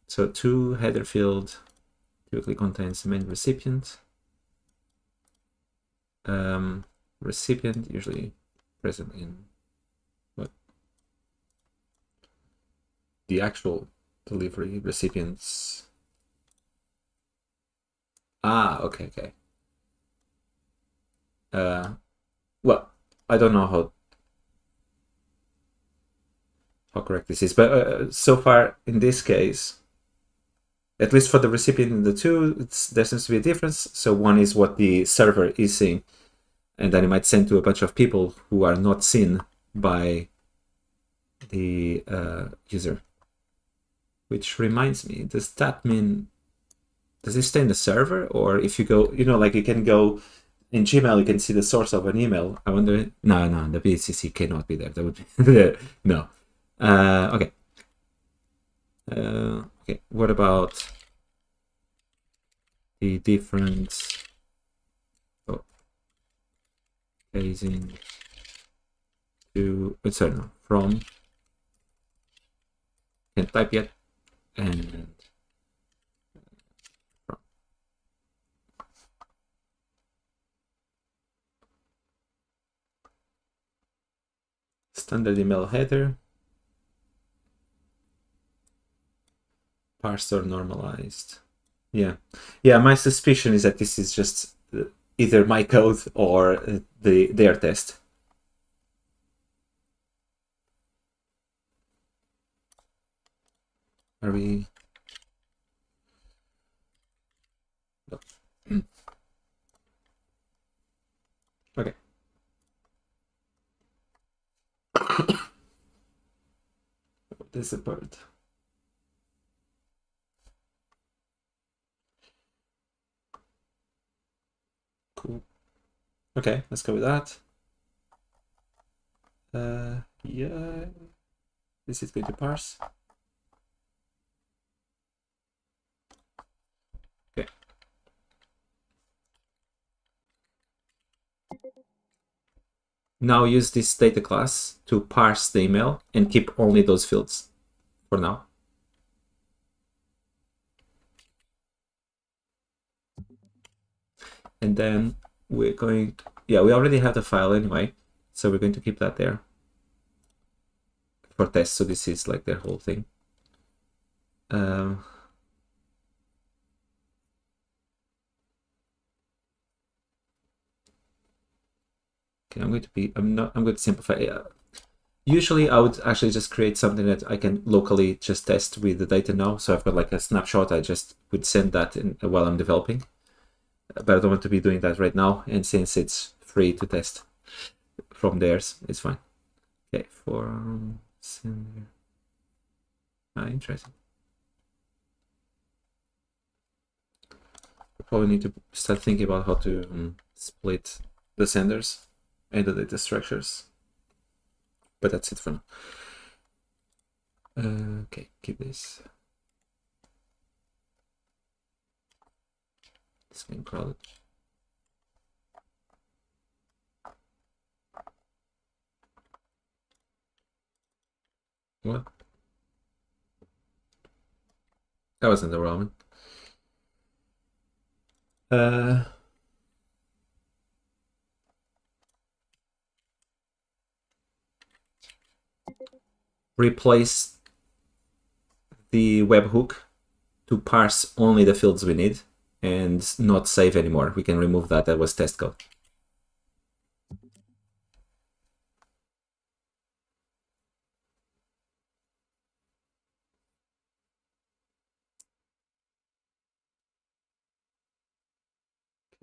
Speaker 1: So to header field typically contains the main recipient. recipient usually present in what the actual delivery recipients. Okay. Well, I don't know how correct this is, but so far in this case, at least for the recipient in the two, there seems to be a difference. So one is what the server is seeing, and then it might send to a bunch of people who are not seen by the user. Which reminds me, does that mean, does it stay in the server? Or if you go, like you can go in Gmail, you can see the source of an email. I wonder, no, the BCC cannot be there. That would be, no. Okay. Okay, what about the difference of casing to, sorry, no, from, can't type yet, and from. Standard email header, parsed or normalized. Yeah, my suspicion is that this is just either my code or their test. Are we? No. Okay. What is the bird? Cool. Okay, let's go with that. Yeah, this is going to parse. Okay. Now use this data class to parse the email and keep only those fields for now. And then we're going to, yeah, we already have the file anyway, so we're going to keep that there for test. So this is like their whole thing. Okay, I'm going to simplify. Usually I would actually just create something that I can locally just test with the data now. So I've got like a snapshot. I just would send that in while I'm developing, but I don't want to be doing that right now. And since it's free to test from theirs, it's fine. Okay, for sender. Interesting. We probably need to start thinking about how to split the senders and the data structures. But that's it for now. Okay, keep this. Screen crowded. What? That wasn't the Roman. Replace the webhook to parse only the fields we need and not save anymore. We can remove that. That was test code.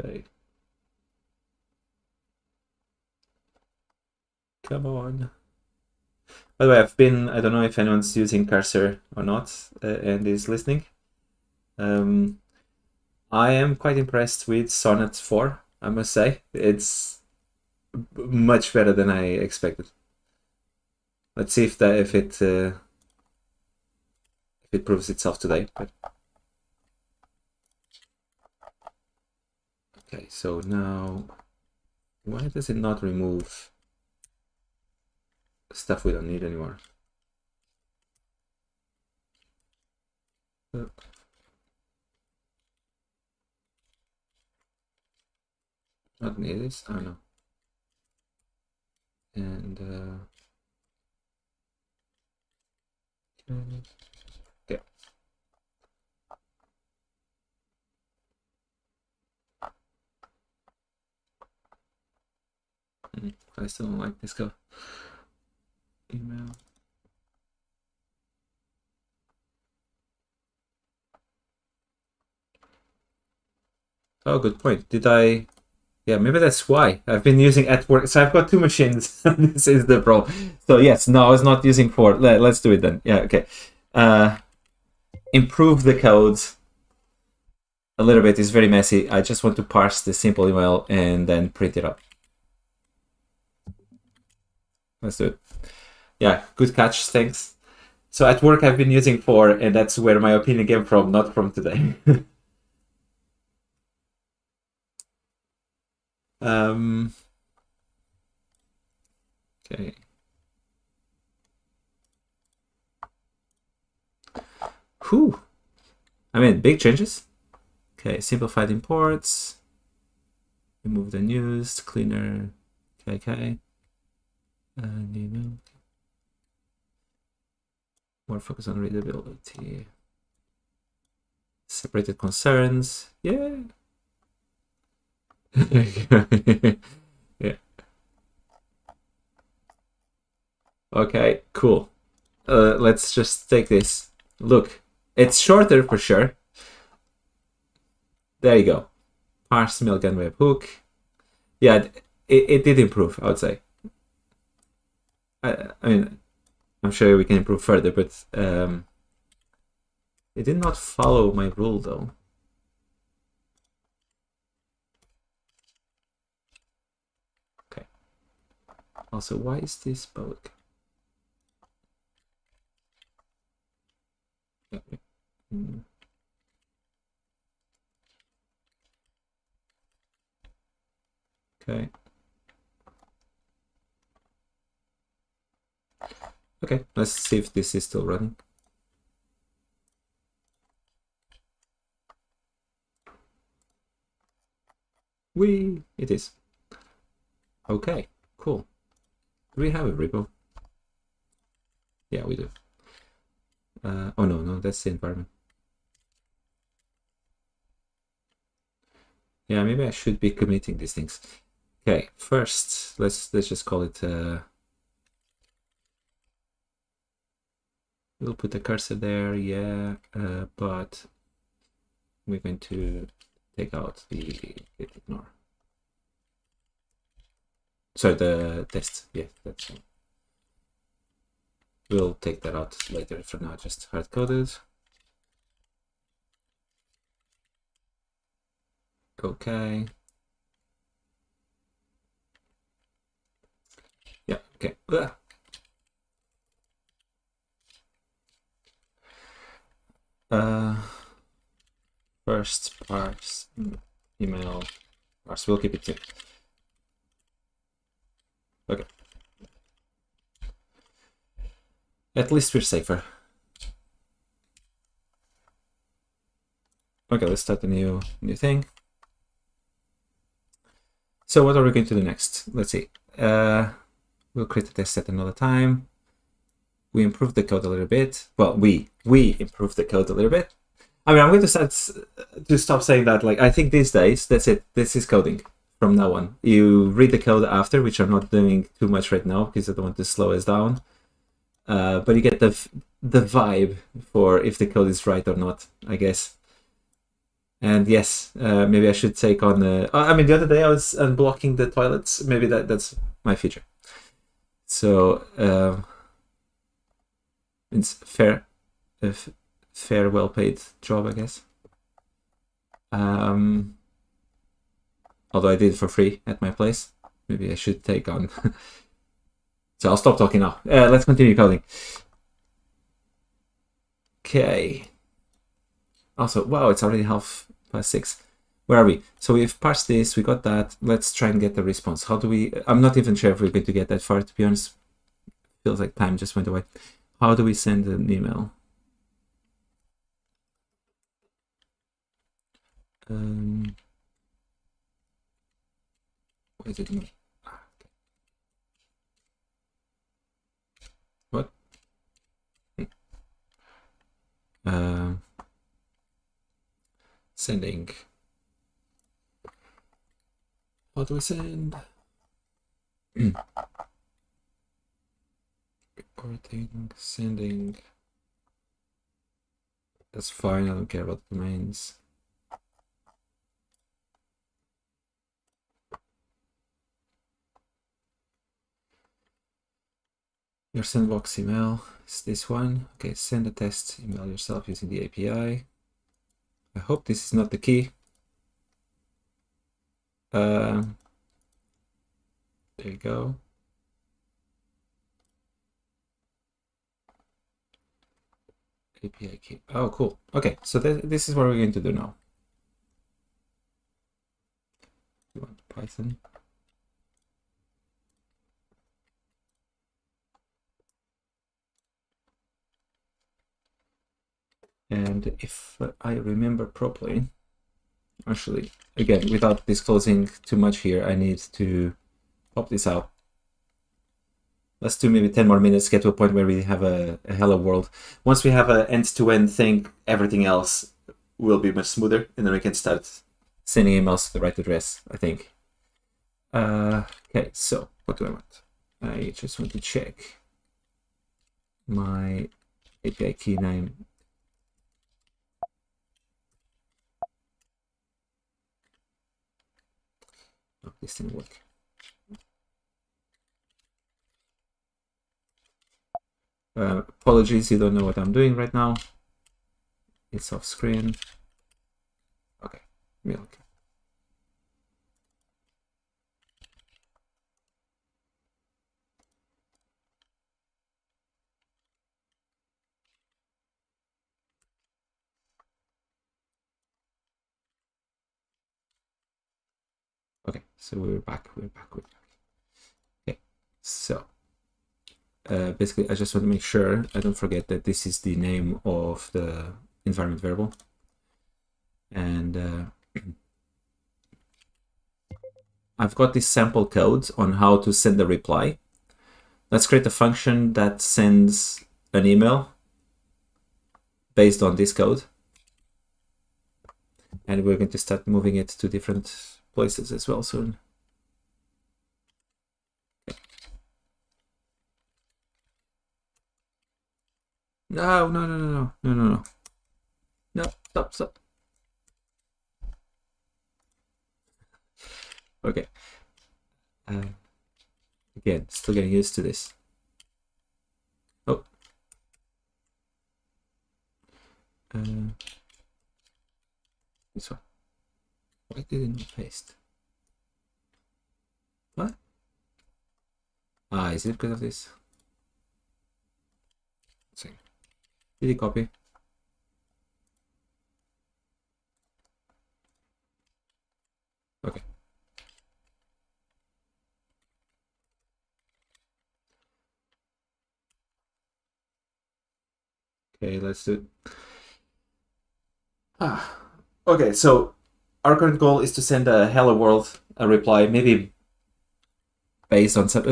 Speaker 1: Okay. Come on. By the way, I don't know if anyone's using Cursor or not and is listening. I am quite impressed with Sonnet 4, I must say. It's much better than I expected. Let's see if it proves itself today. But okay, so now why does it not remove stuff we don't need anymore? Not need this? I don't know. And okay. I still don't like this code. Email. Oh, good point. Did I? Yeah, maybe that's why. I've been using at work. So I've got two machines. This is the problem. So yes, no, I was not using 4. Let's do it then. Yeah, okay. Improve the code a little bit. It's very messy. I just want to parse the simple email and then print it up. Let's do it. Yeah, good catch. Thanks. So at work, I've been using 4, and that's where my opinion came from, not from today. Okay. Whew. I mean, big changes. Okay, simplified imports. Remove the unused, cleaner. Okay. More focus on readability. Separated concerns. Yeah. Yeah. Okay, cool. Let's just take this. Look, it's shorter for sure. There you go. Parse milk and webhook. Yeah, it did improve, I would say. I mean, I'm sure we can improve further, but it did not follow my rule though. Okay. Also, why is this public? Okay. Okay, let's see if this is still running. It is. Okay, cool. Do we have a repo? Yeah, we do. Oh no, that's the environment. Yeah, maybe I should be committing these things. Okay, first let's just call it. We'll put the cursor there, yeah, but we're going to take out the ignore. So the test, yeah, that's fine. We'll take that out later. For now, just hard coded. Okay. Yeah, okay. First parse email parse. We'll keep it here. Okay. At least we're safer. Okay, let's start a new thing. So what are we going to do next? Let's see. We'll create a test set another time. We improved the code a little bit. Well, we improved the code a little bit. I mean, I'm going to stop saying that. Like, I think these days, that's it. This is coding from now on. You read the code after, which I'm not doing too much right now because I don't want to slow us down. But you get the vibe for if the code is right or not, I guess. And yes, maybe I should take on the. I mean, the other day I was unblocking the toilets. Maybe that's my feature. So it's fair, well paid job, I guess. Although I did it for free at my place, maybe I should take on. So I'll stop talking now. Let's continue coding. Okay. Also, wow, it's already 6:30. Where are we? So we've parsed this, we got that. Let's try and get the response. How do we... I'm not even sure if we're going to get that far, to be honest. Feels like time just went away. How do we send an email? Where is it? Okay. Sending. How do we send? Reporting, sending. That's fine, I don't care about domains. Your sandbox email is this one. Okay, send a test email yourself using the API. I hope this is not the key. There you go. API key. Oh, cool. Okay, so this is what we're going to do now. You want Python? And if I remember properly, actually, again, without disclosing too much here, I need to pop this out. Let's do maybe 10 more minutes, get to a point where we have a hello world. Once we have an end-to-end thing, everything else will be much smoother, and then we can start sending emails to the right address, I think. Okay, so what do I want? I just want to check my API key name. Oh, this didn't work. Apologies, you don't know what I'm doing right now. It's off screen. Okay, milk. Okay, so we're back. Okay, so basically, I just want to make sure I don't forget that this is the name of the environment variable. And I've got this sample code on how to send a reply. Let's create a function that sends an email based on this code. And we're going to start moving it to different places as well soon. No. No, stop. Okay. Again, still getting used to this. Oh. This one. Why didn't it paste? What? Ah, is it because of this? Let's see. Did it copy? Okay. Okay, let's do it. Okay, so our current goal is to send a hello world a reply, maybe based on some.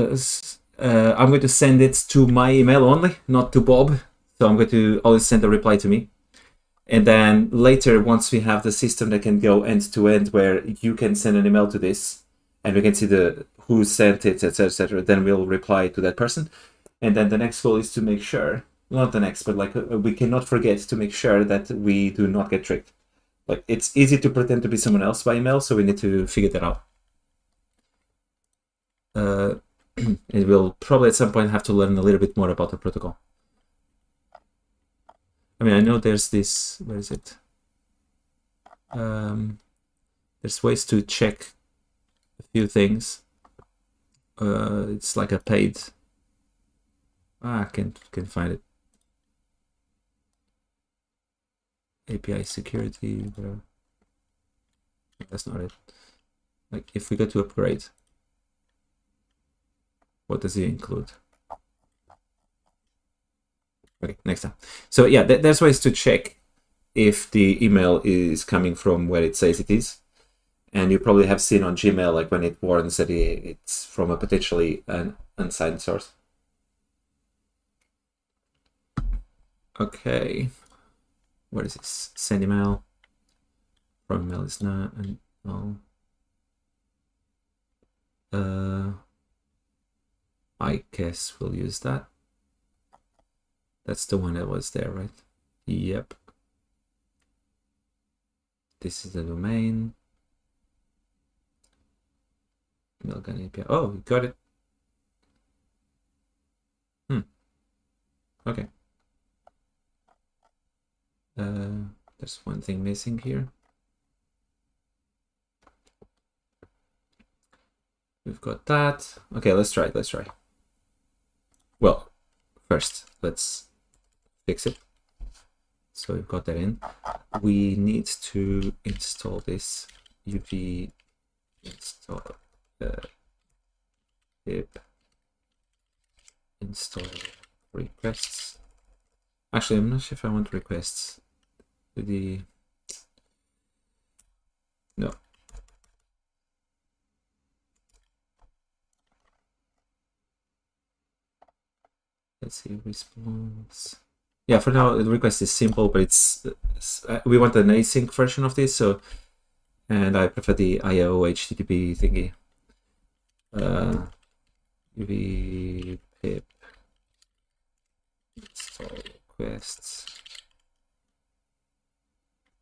Speaker 1: I'm going to send it to my email only, not to Bob. So I'm going to always send a reply to me. And then later, once we have the system that can go end to end, where you can send an email to this, and we can see the who sent it, etc., then we'll reply to that person. And then the next goal is to make sure, not the next, but like we cannot forget to make sure that we do not get tricked. Like it's easy to pretend to be someone else by email, so we need to figure that out. It will probably at some point have to learn a little bit more about the protocol. I mean, I know there's this, where is it? There's ways to check a few things. It's like a paid. I can find it. API security, whatever. That's not it. Like if we go to upgrade, what does it include? Okay, next time. So yeah, there's ways to check if the email is coming from where it says it is. And you probably have seen on Gmail, like when it warns that it's from a potentially an unsigned source. Okay. What is this? Send email. from email is not no. I guess we'll use that. That's the one that was there, right? Yep. This is the domain. Mailgun API. Oh, you got it. Okay. There's one thing missing here. We've got that. Okay, let's try. Well, first, let's fix it. So we've got that in. We need to install this UV install pip install requests. Actually, I'm not sure if I want requests. No. Let's see, response. Yeah, for now the request is simple, but it's we want an async version of this, so and I prefer the IO HTTP thingy. UV pip install requests.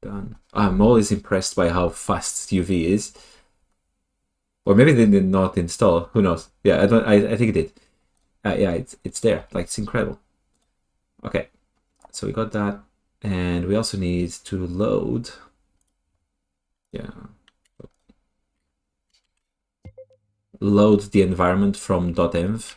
Speaker 1: Done. I'm always impressed by how fast UV is. Or maybe they did not install. Who knows? Yeah, I think it did. Yeah, it's there. Like, it's incredible. Okay, so we got that, and we also need to load. Yeah. Load the environment from .env.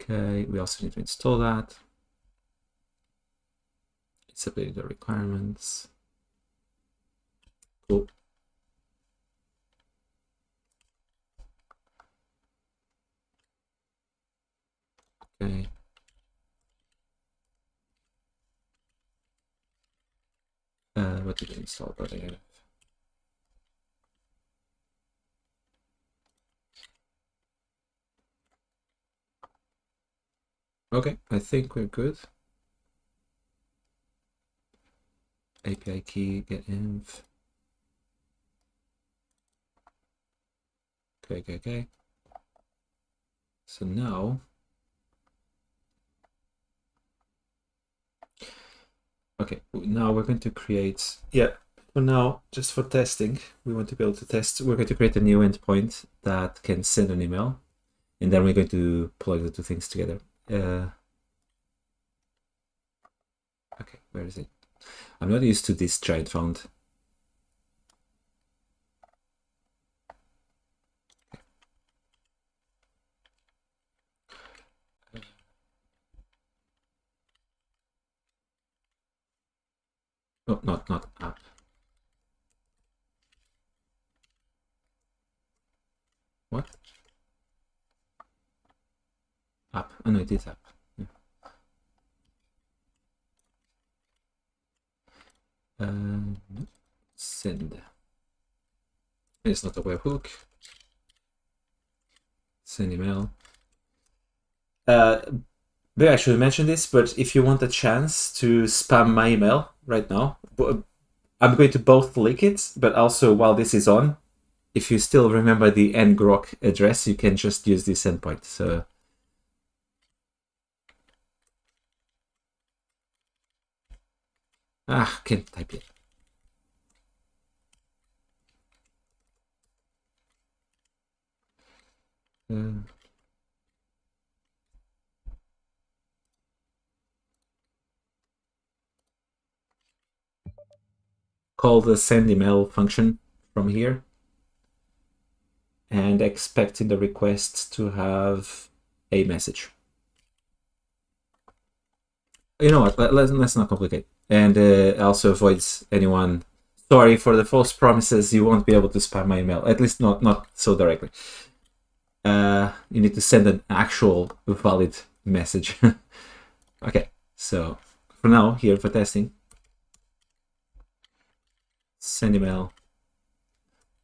Speaker 1: Okay, we also need to install that. It's updating the requirements. Cool. Okay. What did we install? Okay, I think we're good. API key, get inv. Okay. So now, okay, now we're going to create, yeah, for now, just for testing, we want to be able to test, we're going to create a new endpoint that can send an email, and then we're going to plug the two things together. Okay, where is it? I'm not used to this giant font. Oh, not app. What? App. Oh no, it is app. Yeah. Send. It's not a webhook. Send email. Maybe I should mention this, but if you want a chance to spam my email right now, I'm going to both link it, but also while this is on, if you still remember the ngrok address, you can just use this endpoint. So can't type it. Call the send email function from here and expecting the request to have a message. You know what? Let's not complicate. And also avoids anyone. Sorry for the false promises. You won't be able to spam my email. At least not so directly. You need to send an actual valid message. Okay, so for now, here for testing, send email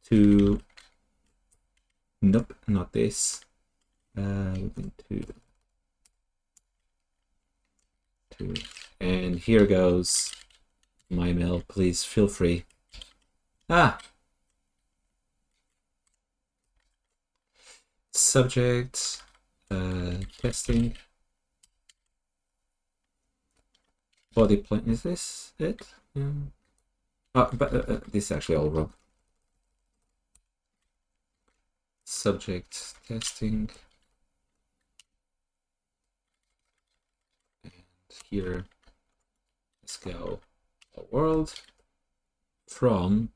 Speaker 1: to, nope, not this, And here goes my mail. Please feel free. Subject, testing, body plan. Is this it? Yeah. Oh, but this is actually all wrong. Subject, testing, and here, let's go a world from,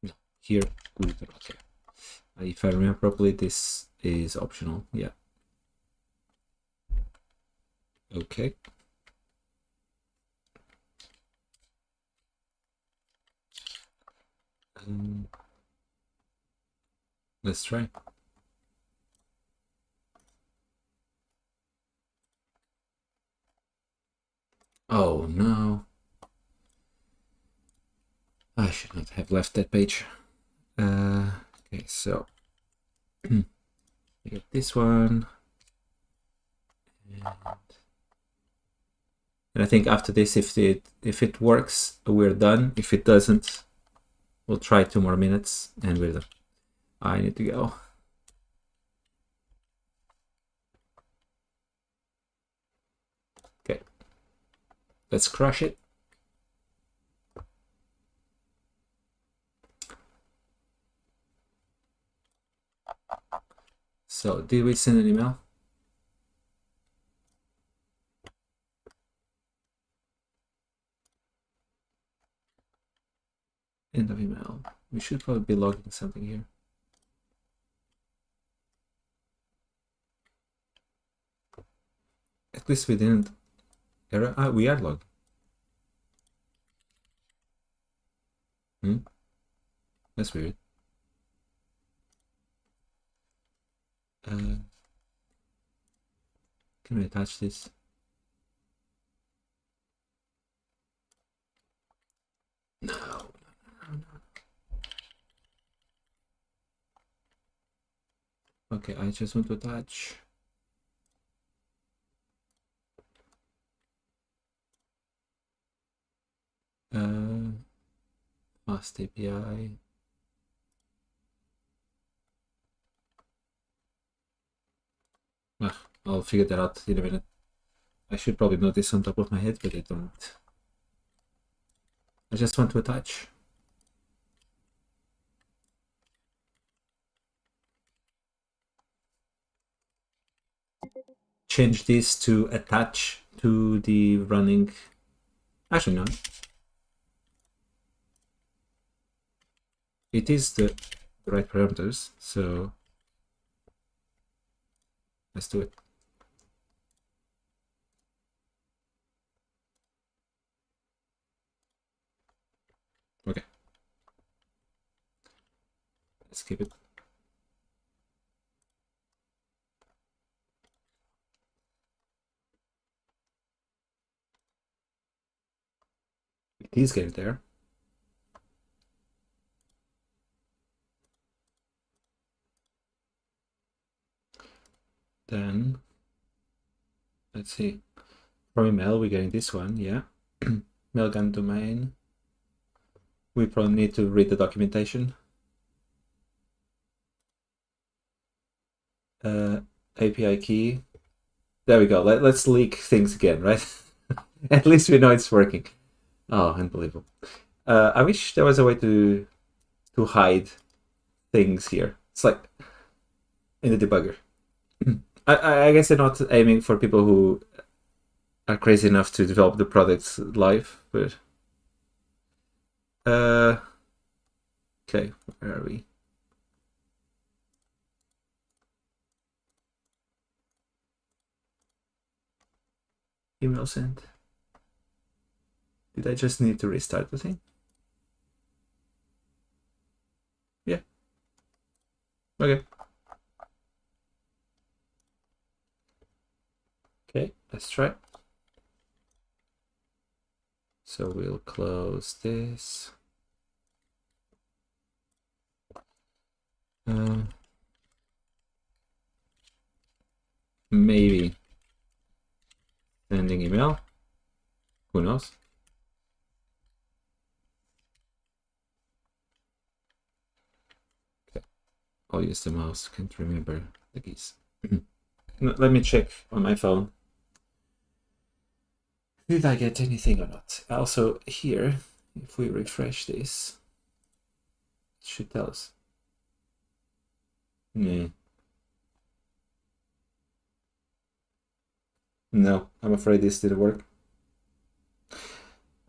Speaker 1: no, here, okay. If I remember properly, this is optional. Yeah. Okay. Let's try. Oh no. I should not have left that page. Okay, so we get this one. And I think after this, if it works, we're done. If it doesn't, we'll try 2 more minutes and we're done. I need to go. Okay. Let's crush it. So did we send an email? End of email. We should probably be logging something here. At least we didn't error. We are logging. That's weird. Can we attach this? No. Okay, I just want to attach. Fast API. I'll figure that out in a minute. I should probably know this on top of my head, but I don't. I just want to attach. Change this to attach to the running. Actually, no. It is the right parameters, so let's do it. Okay. Let's keep it. It is getting there. Then let's see. From email, we're getting this one, yeah. Mailgun domain. We probably need to read the documentation. API key. There we go. Let's leak things again, right? At least we know it's working. Oh, unbelievable. I wish there was a way to hide things here. It's like in the debugger. I guess they're not aiming for people who are crazy enough to develop the products live, but okay, where are we? Email sent. Did I just need to restart the thing? Yeah. Okay. Okay, let's try. So we'll close this. maybe sending email. Who knows? Okay. I'll use the mouse. Can't remember the keys. Let me check on my phone. Did I get anything or not? Also here, if we refresh this, it should tell us. No, I'm afraid this didn't work.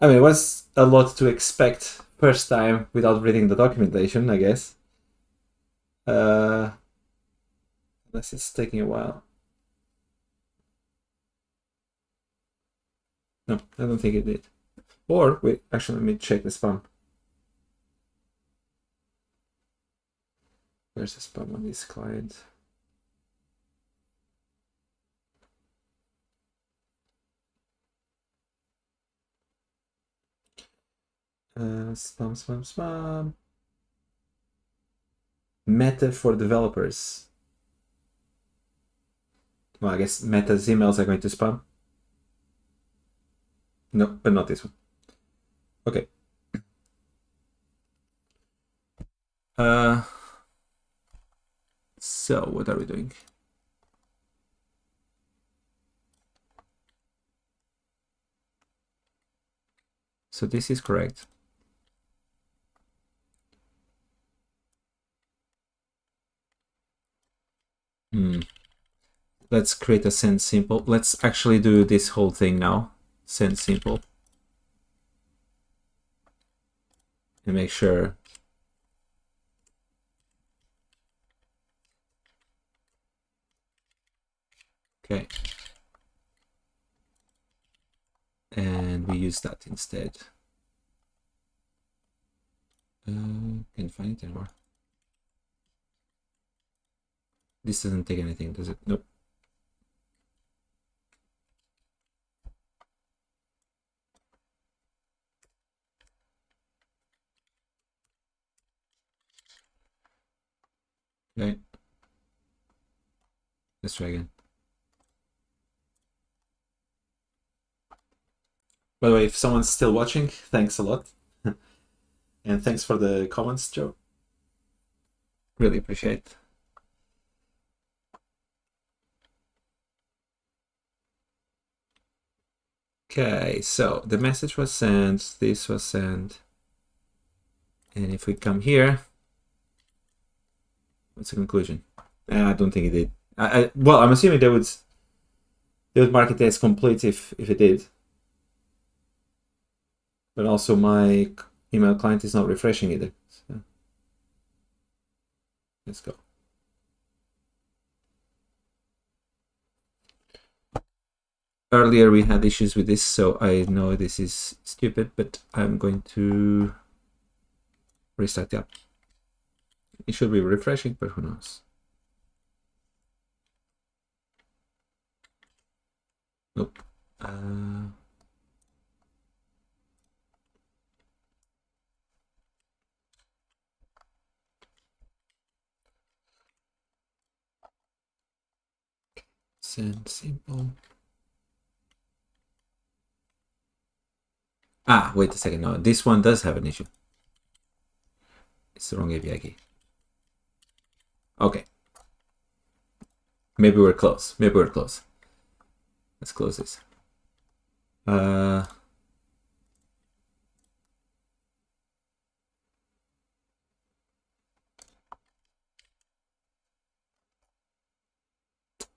Speaker 1: I mean, it was a lot to expect first time without reading the documentation, I guess. Unless it's taking a while. No, I don't think it did. Or, wait, actually, let me check the spam. Where's the spam on this client? Spam. Meta for developers. Well, I guess Meta's emails are going to spam. No, but not this one. Okay. So what are we doing? So this is correct. Let's create a send simple. Let's actually do this whole thing now. Send simple. And make sure. Okay. And we use that instead. Can't find it anymore. This doesn't take anything, does it? Nope. Okay. Let's try again. By the way, if someone's still watching, thanks a lot. And thanks for the comments, Joe. Really appreciate it. Okay, so the message was sent, this was sent. And if we come here, what's the conclusion? I don't think it did. Well, I'm assuming they would mark it as complete if it did. But also my email client is not refreshing either. So let's go. Earlier we had issues with this, so I know this is stupid, but I'm going to restart the app. It should be refreshing, but who knows? Nope. Send simple. Wait a second. No, this one does have an issue. It's the wrong API key. Okay. Maybe we're close. Maybe we're close. Let's close this.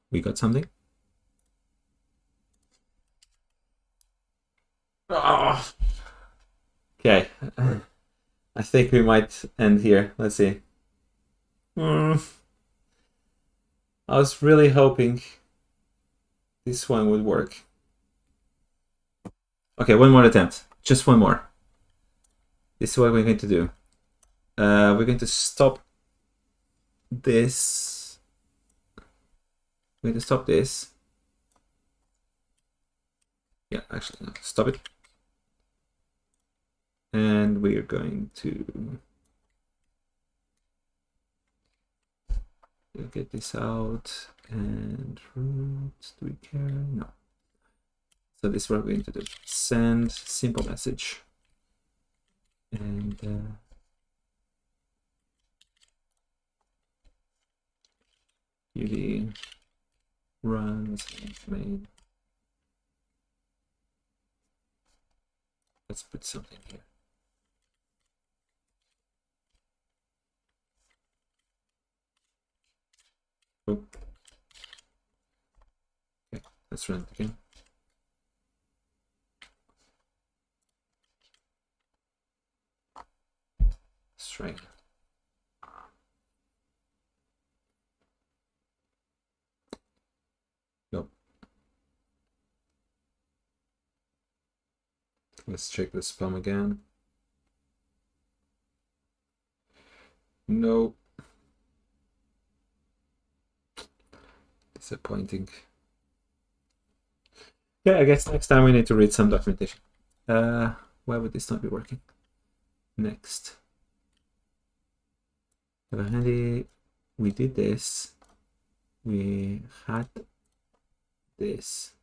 Speaker 1: We got something. Oh. Okay. I think we might end here. Let's see. I was really hoping this one would work. Okay, one more attempt. Just one more. This is what we're going to do. We're going to stop this. We're going to stop this. Yeah, actually, no, stop it. And we are going to We'll get this out and root. Do we care? No. So this is what we're going to do. Send simple message. And UD runs main. Let's put something here. Oh. Okay, let's run it again. String. Nope. Let's check the spam again. No. Disappointing. Yeah, I guess next time we need to read some documentation. Why would this not be working? Next. Handy. We did this. We had this.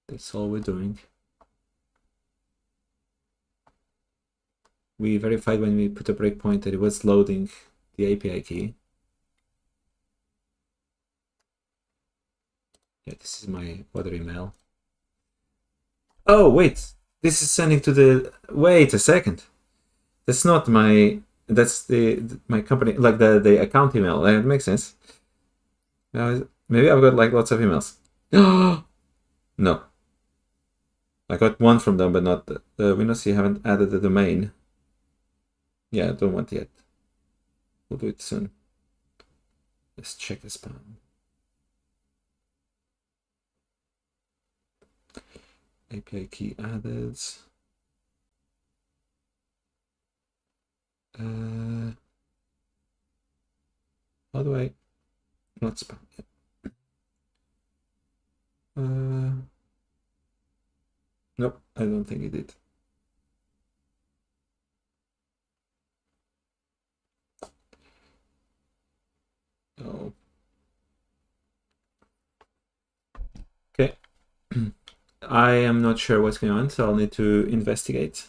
Speaker 1: That's all we're doing. We verified when we put a breakpoint that it was loading the API key. Yeah, this is my other email. Oh, wait. This is sending to the... Wait a second. That's not my... That's my company, like the account email. That makes sense. Maybe I've got like lots of emails. No. I got one from them, but not the Windows. You haven't added the domain. Yeah, I don't want it yet. We'll do it soon. Let's check the spam. API key added. How do I not spam yet? Nope, I don't think it did. Oh. Okay. I am not sure what's going on, so I'll need to investigate.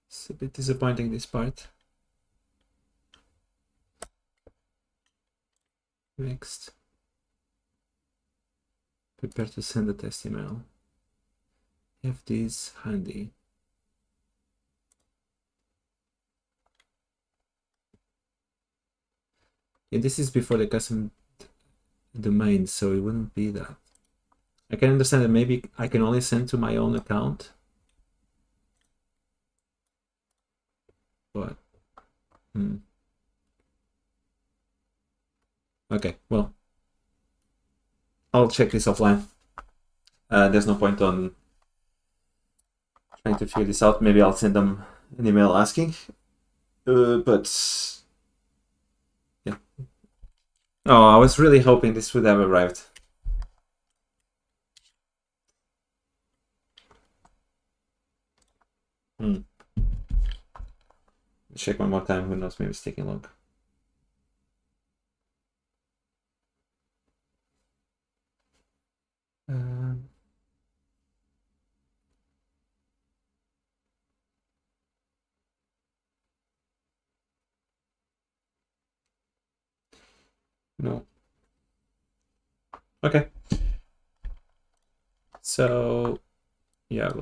Speaker 1: It's a bit disappointing, this part. Next. Prepare to send a test email. Have these handy. Yeah, this is before the custom domain, so it wouldn't be that. I can understand that maybe I can only send to my own account. But, okay, well, I'll check this offline. There's no point on trying to figure this out. Maybe I'll send them an email asking. But yeah. Oh, I was really hoping this would have arrived. Check one more time. Who knows? Maybe it's taking long. No. Okay. So, yeah.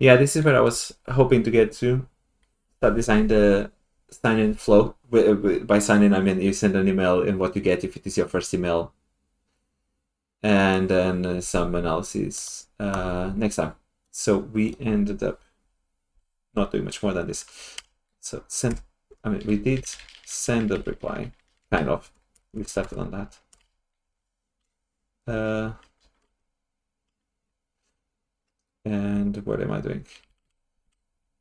Speaker 1: Yeah, this is where I was hoping to get to. Start design the sign-in flow. By sign-in, I mean you send an email and what you get if it is your first email. And then some analysis next time. So we ended up not doing much more than this. So we did send a reply, kind of. We started on that. And what am I doing?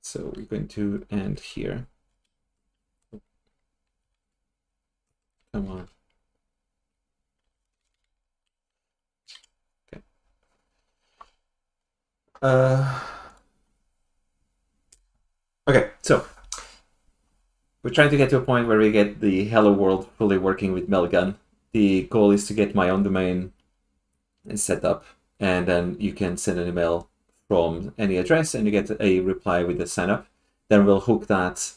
Speaker 1: So we're going to end here. Come on. Okay, so we're trying to get to a point where we get the hello world fully working with Mailgun. The goal is to get my own domain set up, and then you can send an email from any address and you get a reply with the sign up. Then we'll hook that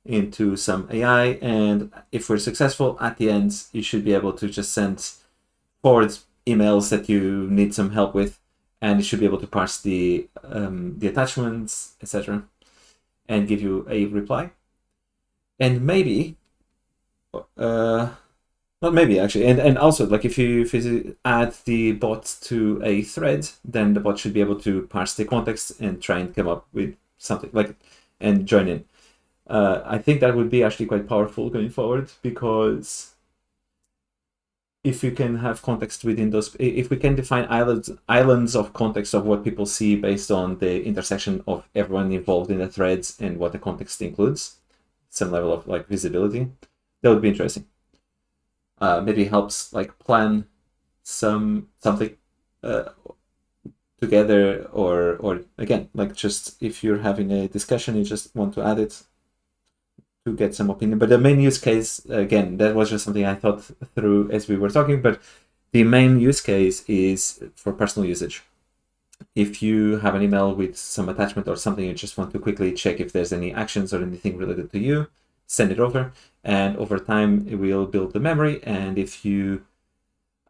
Speaker 1: into some AI, and if we're successful at the end, you should be able to just send forward emails that you need some help with, and it should be able to parse the attachments, etc., and give you a reply. And maybe, not maybe actually, and also like if you add the bot to a thread, then the bot should be able to parse the context and try and come up with something like and join in. I think that would be actually quite powerful going forward, because if you can have context within those, if we can define islands of context of what people see based on the intersection of everyone involved in the threads and what the context includes, some level of like visibility, that would be interesting. Maybe helps like plan something together, or again, like just if you're having a discussion, you just want to add it to get some opinion. But the main use case, again, that was just something I thought through as we were talking, but the main use case is for personal usage. If you have an email with some attachment or something, you just want to quickly check if there's any actions or anything related to you, send it over, and over time it will build the memory. And if you,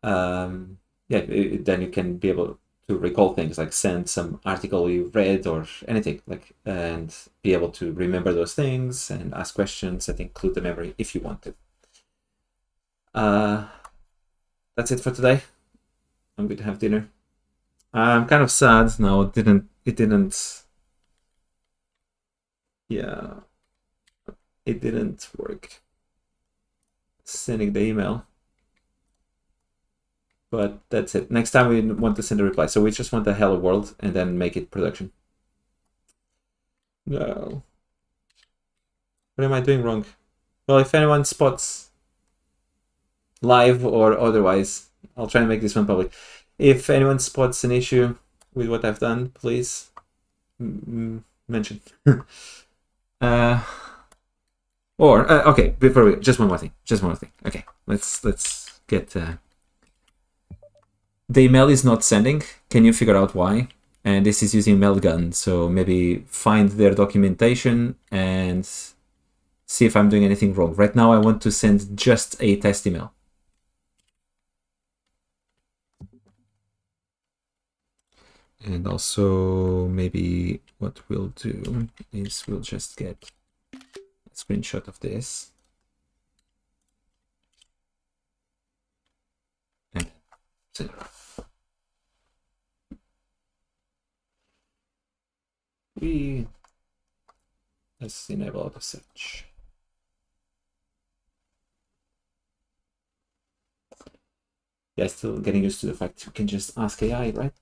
Speaker 1: then you can be able to recall things, like send some article you read or anything, like, and be able to remember those things and ask questions that include the memory if you want to. That's it for today. I'm going to have dinner. I'm kind of sad now. It didn't. Yeah, it didn't work. Sending the email. But that's it. Next time we want to send a reply. So we just want a hello world and then make it production. No. What am I doing wrong? Well, if anyone spots live or otherwise, I'll try and make this one public. If anyone spots an issue with what I've done, please mention. Okay, before we, just one more thing. Okay, let's get. The email is not sending. Can you figure out why? And this is using Mailgun, so maybe find their documentation and see if I'm doing anything wrong. Right now, I want to send just a test email. And also, maybe what we'll do is we'll just get a screenshot of this. And send it off. Let's enable auto search. Yeah, still getting used to the fact you can just ask AI, right?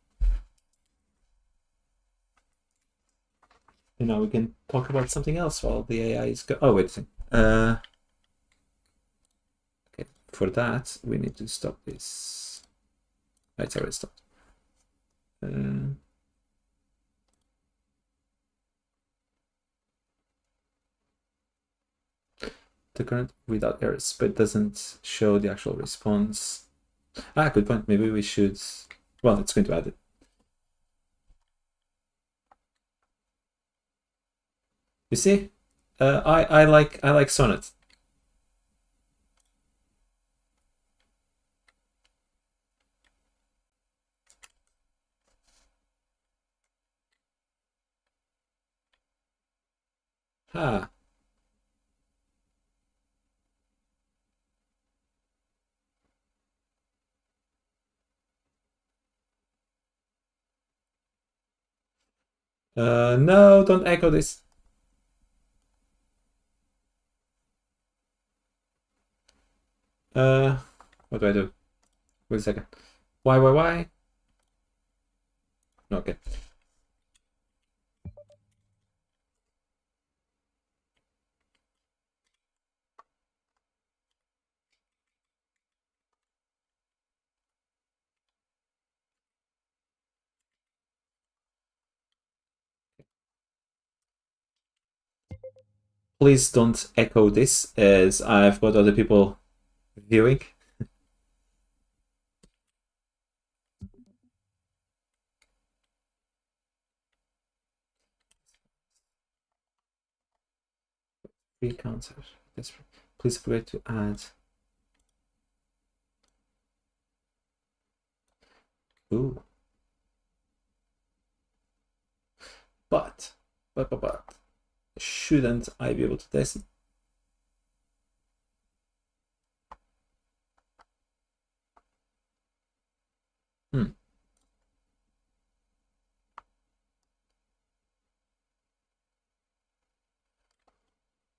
Speaker 1: And now we can talk about something else while the AI is oh, wait a second. Okay, for that, we need to stop this. It's already stopped. The current without errors, but doesn't show the actual response. Good point. Maybe we should. Well, it's going to add it. You see, I like Sonnet. Ah. No, don't echo this. What do I do? Wait a second. Why? Okay. Please don't echo this, as I've got other people viewing. Free concert. Please forget to add. Ooh. But, shouldn't I be able to test it?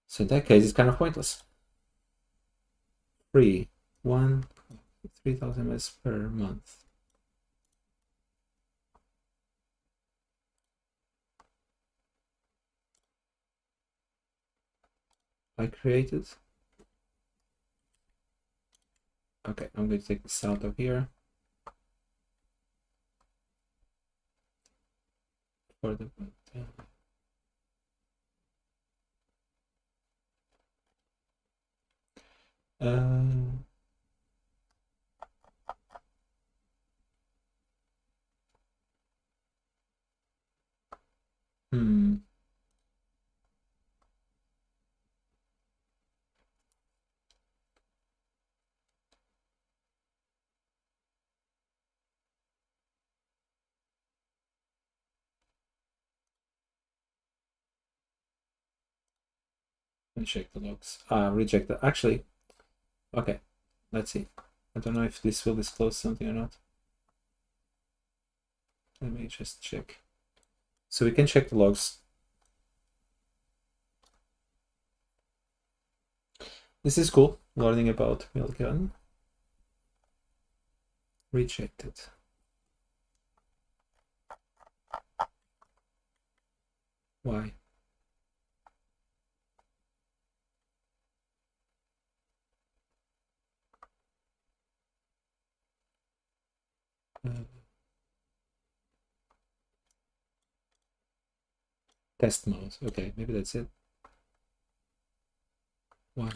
Speaker 1: So in that case, it's kind of pointless. Free 3,000 MS per month. I created. Okay, I'm going to take this out of here. For the and check the logs. Reject that. Actually, okay, let's see. I don't know if this will disclose something or not. Let me just check. So we can check the logs. This is cool, learning about Milkan. Rejected. Why? Test mode. Okay, maybe that's it. Why?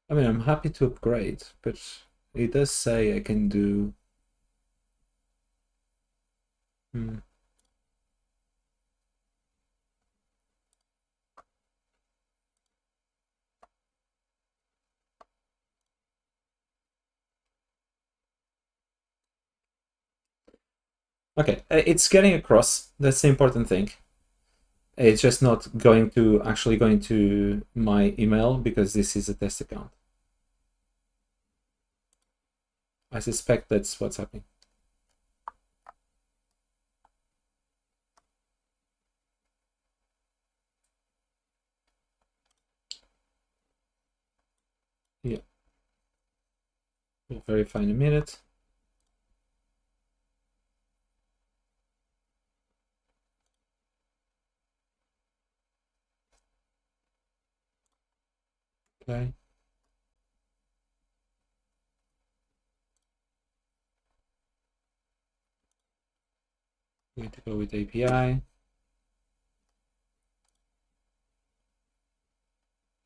Speaker 1: I mean, I'm happy to upgrade, but it does say I can do. Okay, it's getting across. That's the important thing. It's just not going to actually going to my email because this is a test account. I suspect that's what's happening. Yeah. We'll verify in a minute. Okay. Going to go with API.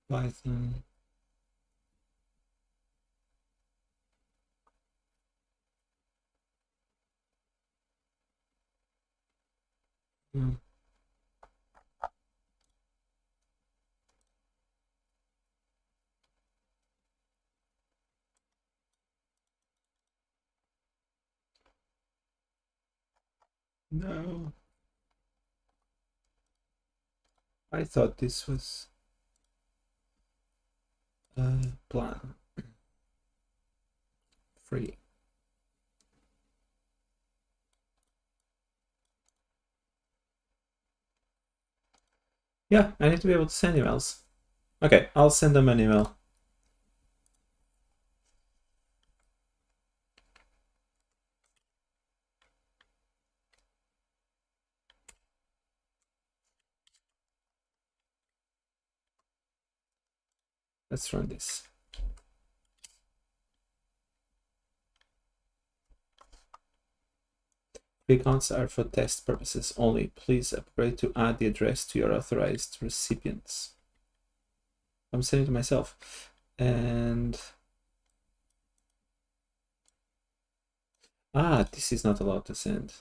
Speaker 1: Python. No. I thought this was plan. Free. Yeah, I need to be able to send emails. Okay, I'll send them an email. Let's run this. accounts are for test purposes only. Please upgrade to add the address to your authorized recipients. I'm sending to myself. And this is not allowed to send.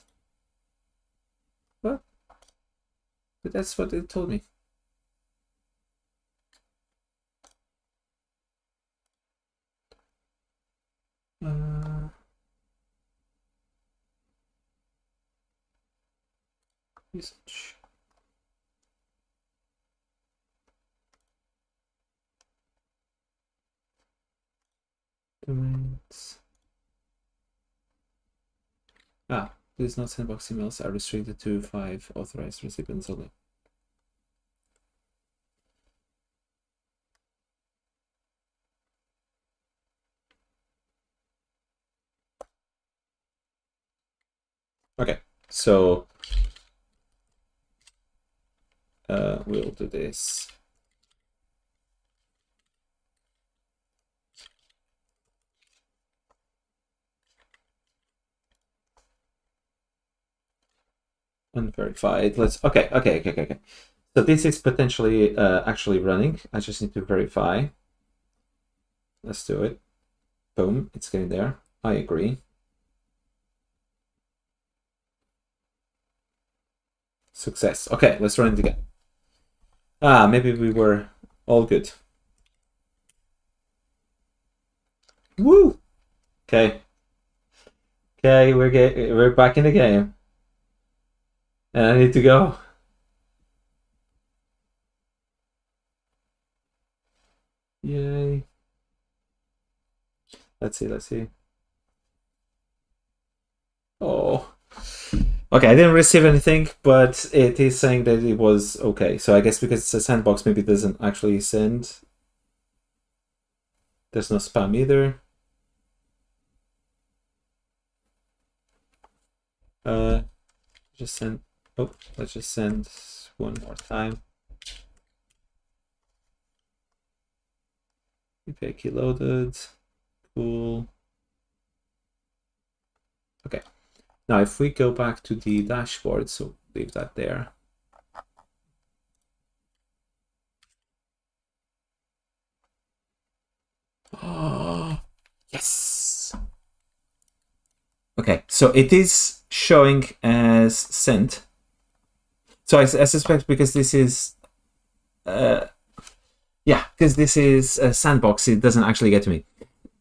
Speaker 1: What? But that's what it told me. Usage. Domains. Please not sandbox emails are restricted to 5 authorized recipients only. Okay, so we'll do this. Unverified. Let's okay. So this is potentially actually running. I just need to verify. Let's do it. Boom, it's getting there. I agree. Success. Okay, let's run it again. Maybe we were all good. Woo! Okay. Okay, we're back in the game. And I need to go. Yay. Let's see. Oh. Okay, I didn't receive anything, but it is saying that it was okay. So I guess because it's a sandbox, maybe it doesn't actually send. There's no spam either. Just send. Oh, let's just send one more time. API key loaded. Cool. Okay. Now, if we go back to the dashboard, so leave that there. Oh, yes. Okay, so it is showing as sent. So I suspect because this is, yeah, because this is a sandbox, it doesn't actually get to me.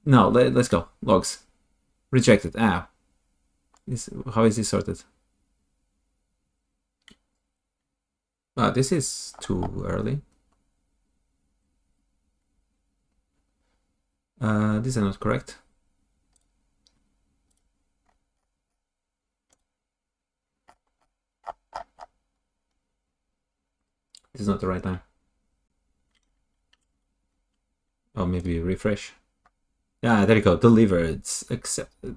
Speaker 1: No, let's go. Logs. Rejected. How is this sorted? This is too early. These are not correct. This is not the right time. Oh, maybe refresh. Yeah, there you go. Delivered. Accepted.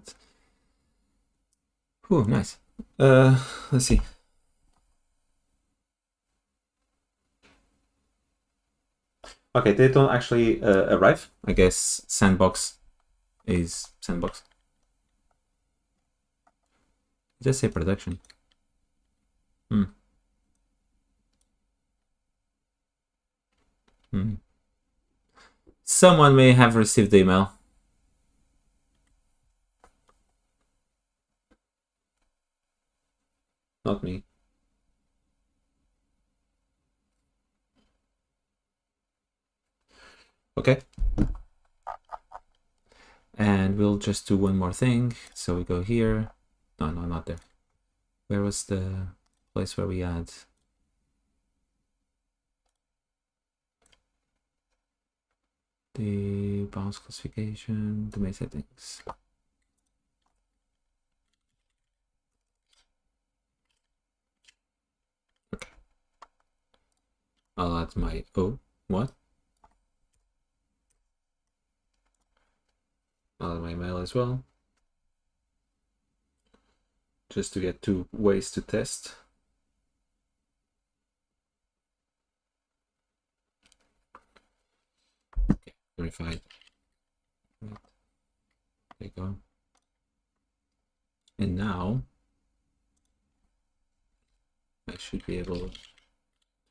Speaker 1: Oh, nice. Let's see. Okay, they don't actually arrive. I guess sandbox is sandbox. Just say production. Someone may have received the email. Not me. Okay. And we'll just do one more thing. So we go here. No, not there. Where was the place where we add? The bounce classification, domain settings. Okay. I'll add my, what? I'll add my email as well. Just to get 2 ways to test. Okay, verified. There you go. And now should be able to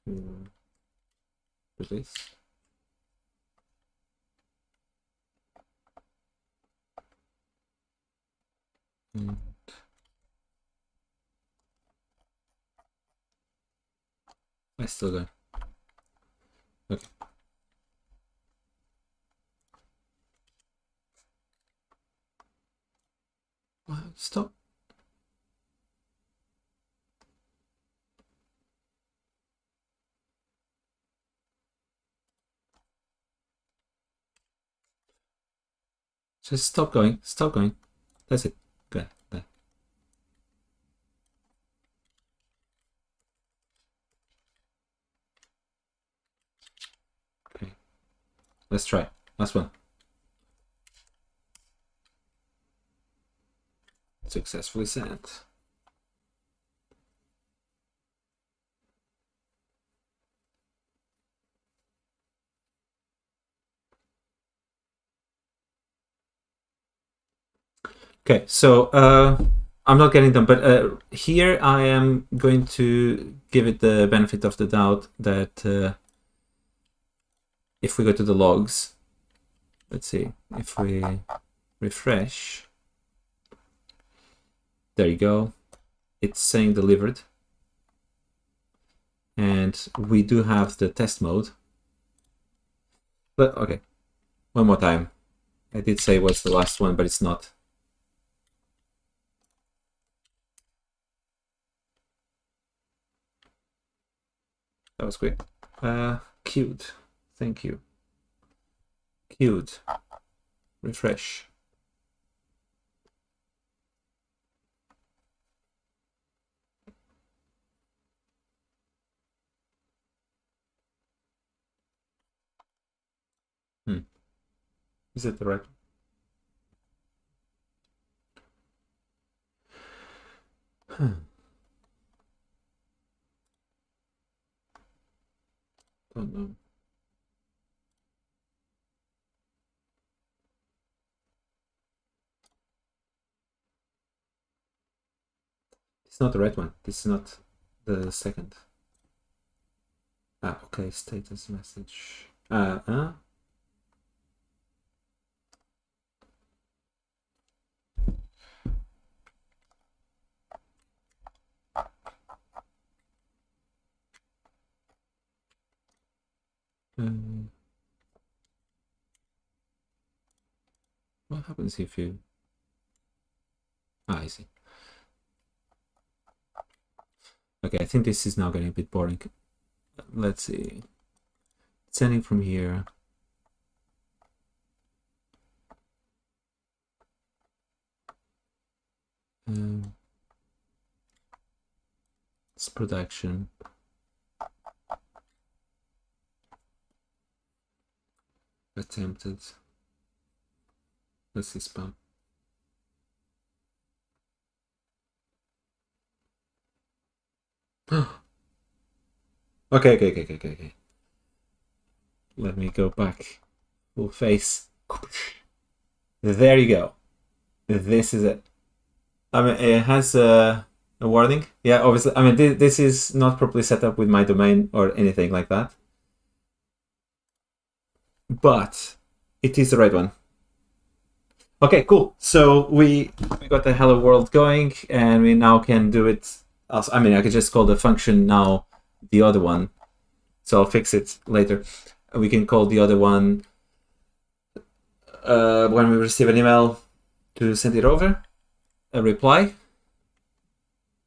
Speaker 1: do this. And I still go. Okay. Stop. Just stop going. Stop going. That's it. Good. Good. Okay. Let's try. Last one. Successfully sent. Okay, so I'm not getting them, but here I am going to give it the benefit of the doubt that if we go to the logs, let's see, if we refresh, there you go, it's saying delivered. And we do have the test mode. But okay, one more time. I did say what's the last one, but it's not. That was quick. Cute. Thank you. Cute. Refresh. Is it the right one? Don't know. It's not the right one. This is not the second. Ah, okay. Status message. What happens if you... I see. Okay, I think this is now getting a bit boring. Let's see. Sending from here. It's production. Attempted. Let's see spam. Okay. Let me go back. Full face. There you go. This is it. I mean, it has a warning. Yeah, obviously. I mean, this is not properly set up with my domain or anything like that. But it is the right one. Okay, cool. So we got the hello world going, and we now can do it. Also, I mean, I could just call the function now the other one. So I'll fix it later. We can call the other one when we receive an email to send it over, a reply,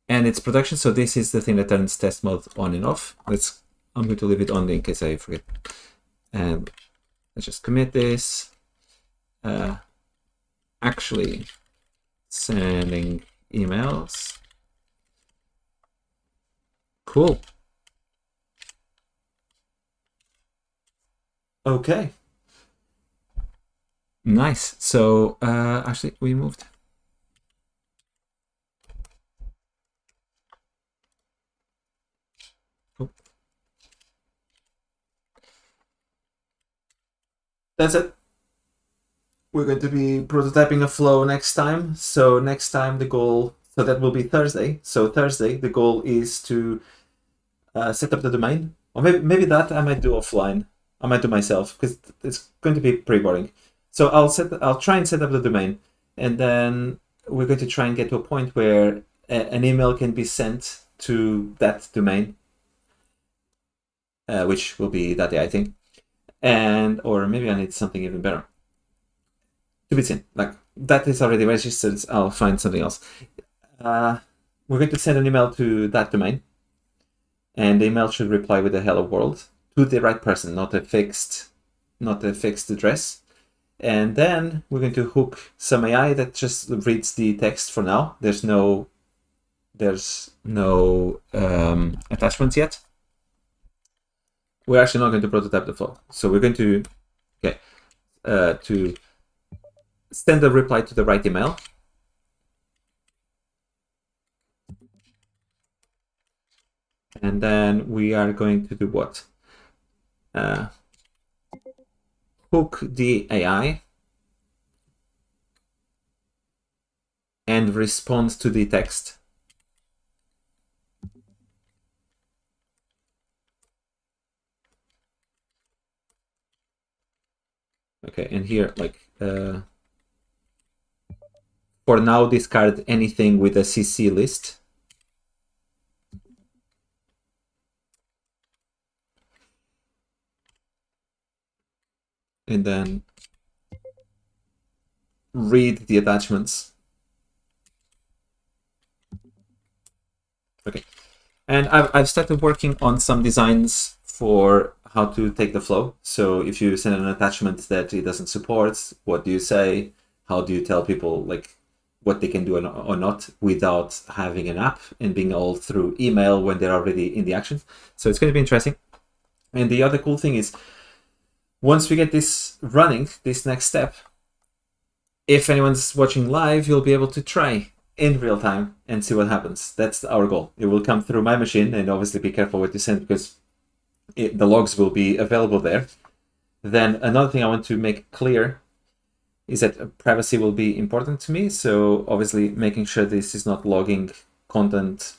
Speaker 1: and it's production. So this is the thing that turns test mode on and off. I'm going to leave it on in case I forget. And let's just commit this. Actually sending emails. Cool. Okay. Nice. So actually we moved. Oh. That's it. We're going to be prototyping a flow next time. So next time the goal, so that will be Thursday. So Thursday, the goal is to set up the domain, or maybe that I might do offline. I might do myself because it's going to be pretty boring. So I'll try and set up the domain, and then we're going to try and get to a point where an email can be sent to that domain, which will be that day, I think. And or maybe I need something even better. To be seen, like that is already registered. I'll find something else. We're going to send an email to that domain, and the email should reply with a hello world to the right person, not a fixed address. And then we're going to hook some AI that just reads the text for now. There's no attachments yet. We're actually not going to prototype the flow. So we're going to to send a reply to the right email. And then we are going to do what? Hook the AI and respond to the text. Okay, and here, like, for now, discard anything with a CC list. And then read the attachments. Okay, and I've started working on some designs for how to take the flow. So if you send an attachment that it doesn't support, what do you say? How do you tell people like what they can do or not without having an app and being all through email when they're already in the action? So it's going to be interesting. And the other cool thing is, once we get this running, this next step, if anyone's watching live, you'll be able to try in real time and see what happens. That's our goal. It will come through my machine, and obviously be careful what you send because the logs will be available there. Then another thing I want to make clear is that privacy will be important to me. So obviously making sure this is not logging content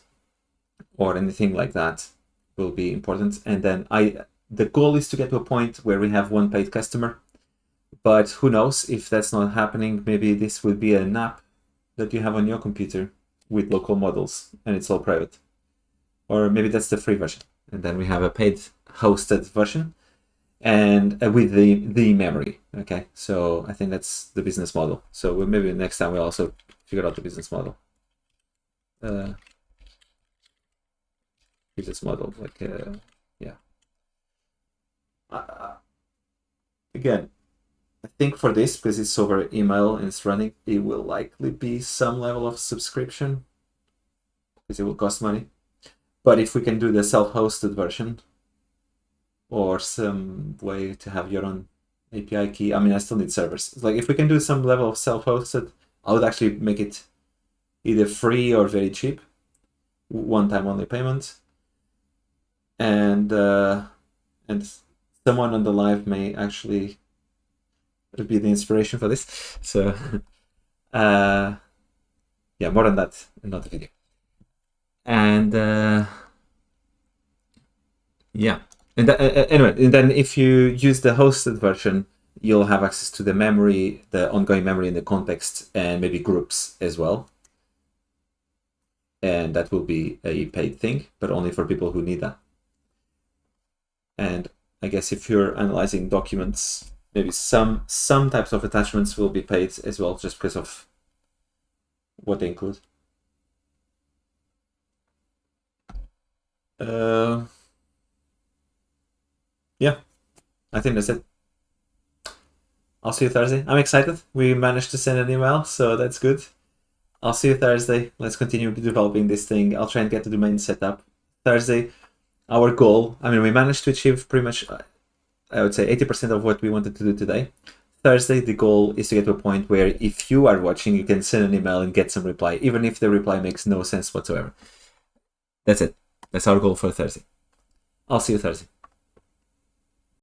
Speaker 1: or anything like that will be important. And then the goal is to get to a point where we have one paid customer, but who knows if that's not happening. Maybe this will be an app that you have on your computer with local models and it's all private. Or maybe that's the free version. And then we have a paid hosted version and with the memory. Okay, so I think that's the business model. So maybe next time we'll also figure out the business model. Business model, like, yeah. Again, I think for this, because it's over email and it's running, it will likely be some level of subscription because it will cost money. But if we can do the self-hosted version or some way to have your own API key, I mean, I still need servers. Like if we can do some level of self-hosted, I would actually make it either free or very cheap, one-time only payment. And someone on the live may actually be the inspiration for this. So yeah, more on that in another video. And yeah, and anyway, and then if you use the hosted version, you'll have access to the memory, the ongoing memory in the context, and maybe groups as well. And that will be a paid thing, but only for people who need that. And I guess if you're analyzing documents, maybe some types of attachments will be paid as well, just because of what they include. Yeah, I think that's it. I'll see you Thursday. I'm excited. We managed to send an email, so that's good. I'll see you Thursday. Let's continue developing this thing. I'll try and get the domain set up. Thursday, our goal, I mean, we managed to achieve pretty much, I would say 80% of what we wanted to do today. Thursday, the goal is to get to a point where if you are watching, you can send an email and get some reply, even if the reply makes no sense whatsoever. That's it. That's our goal for Thursday. I'll see you Thursday.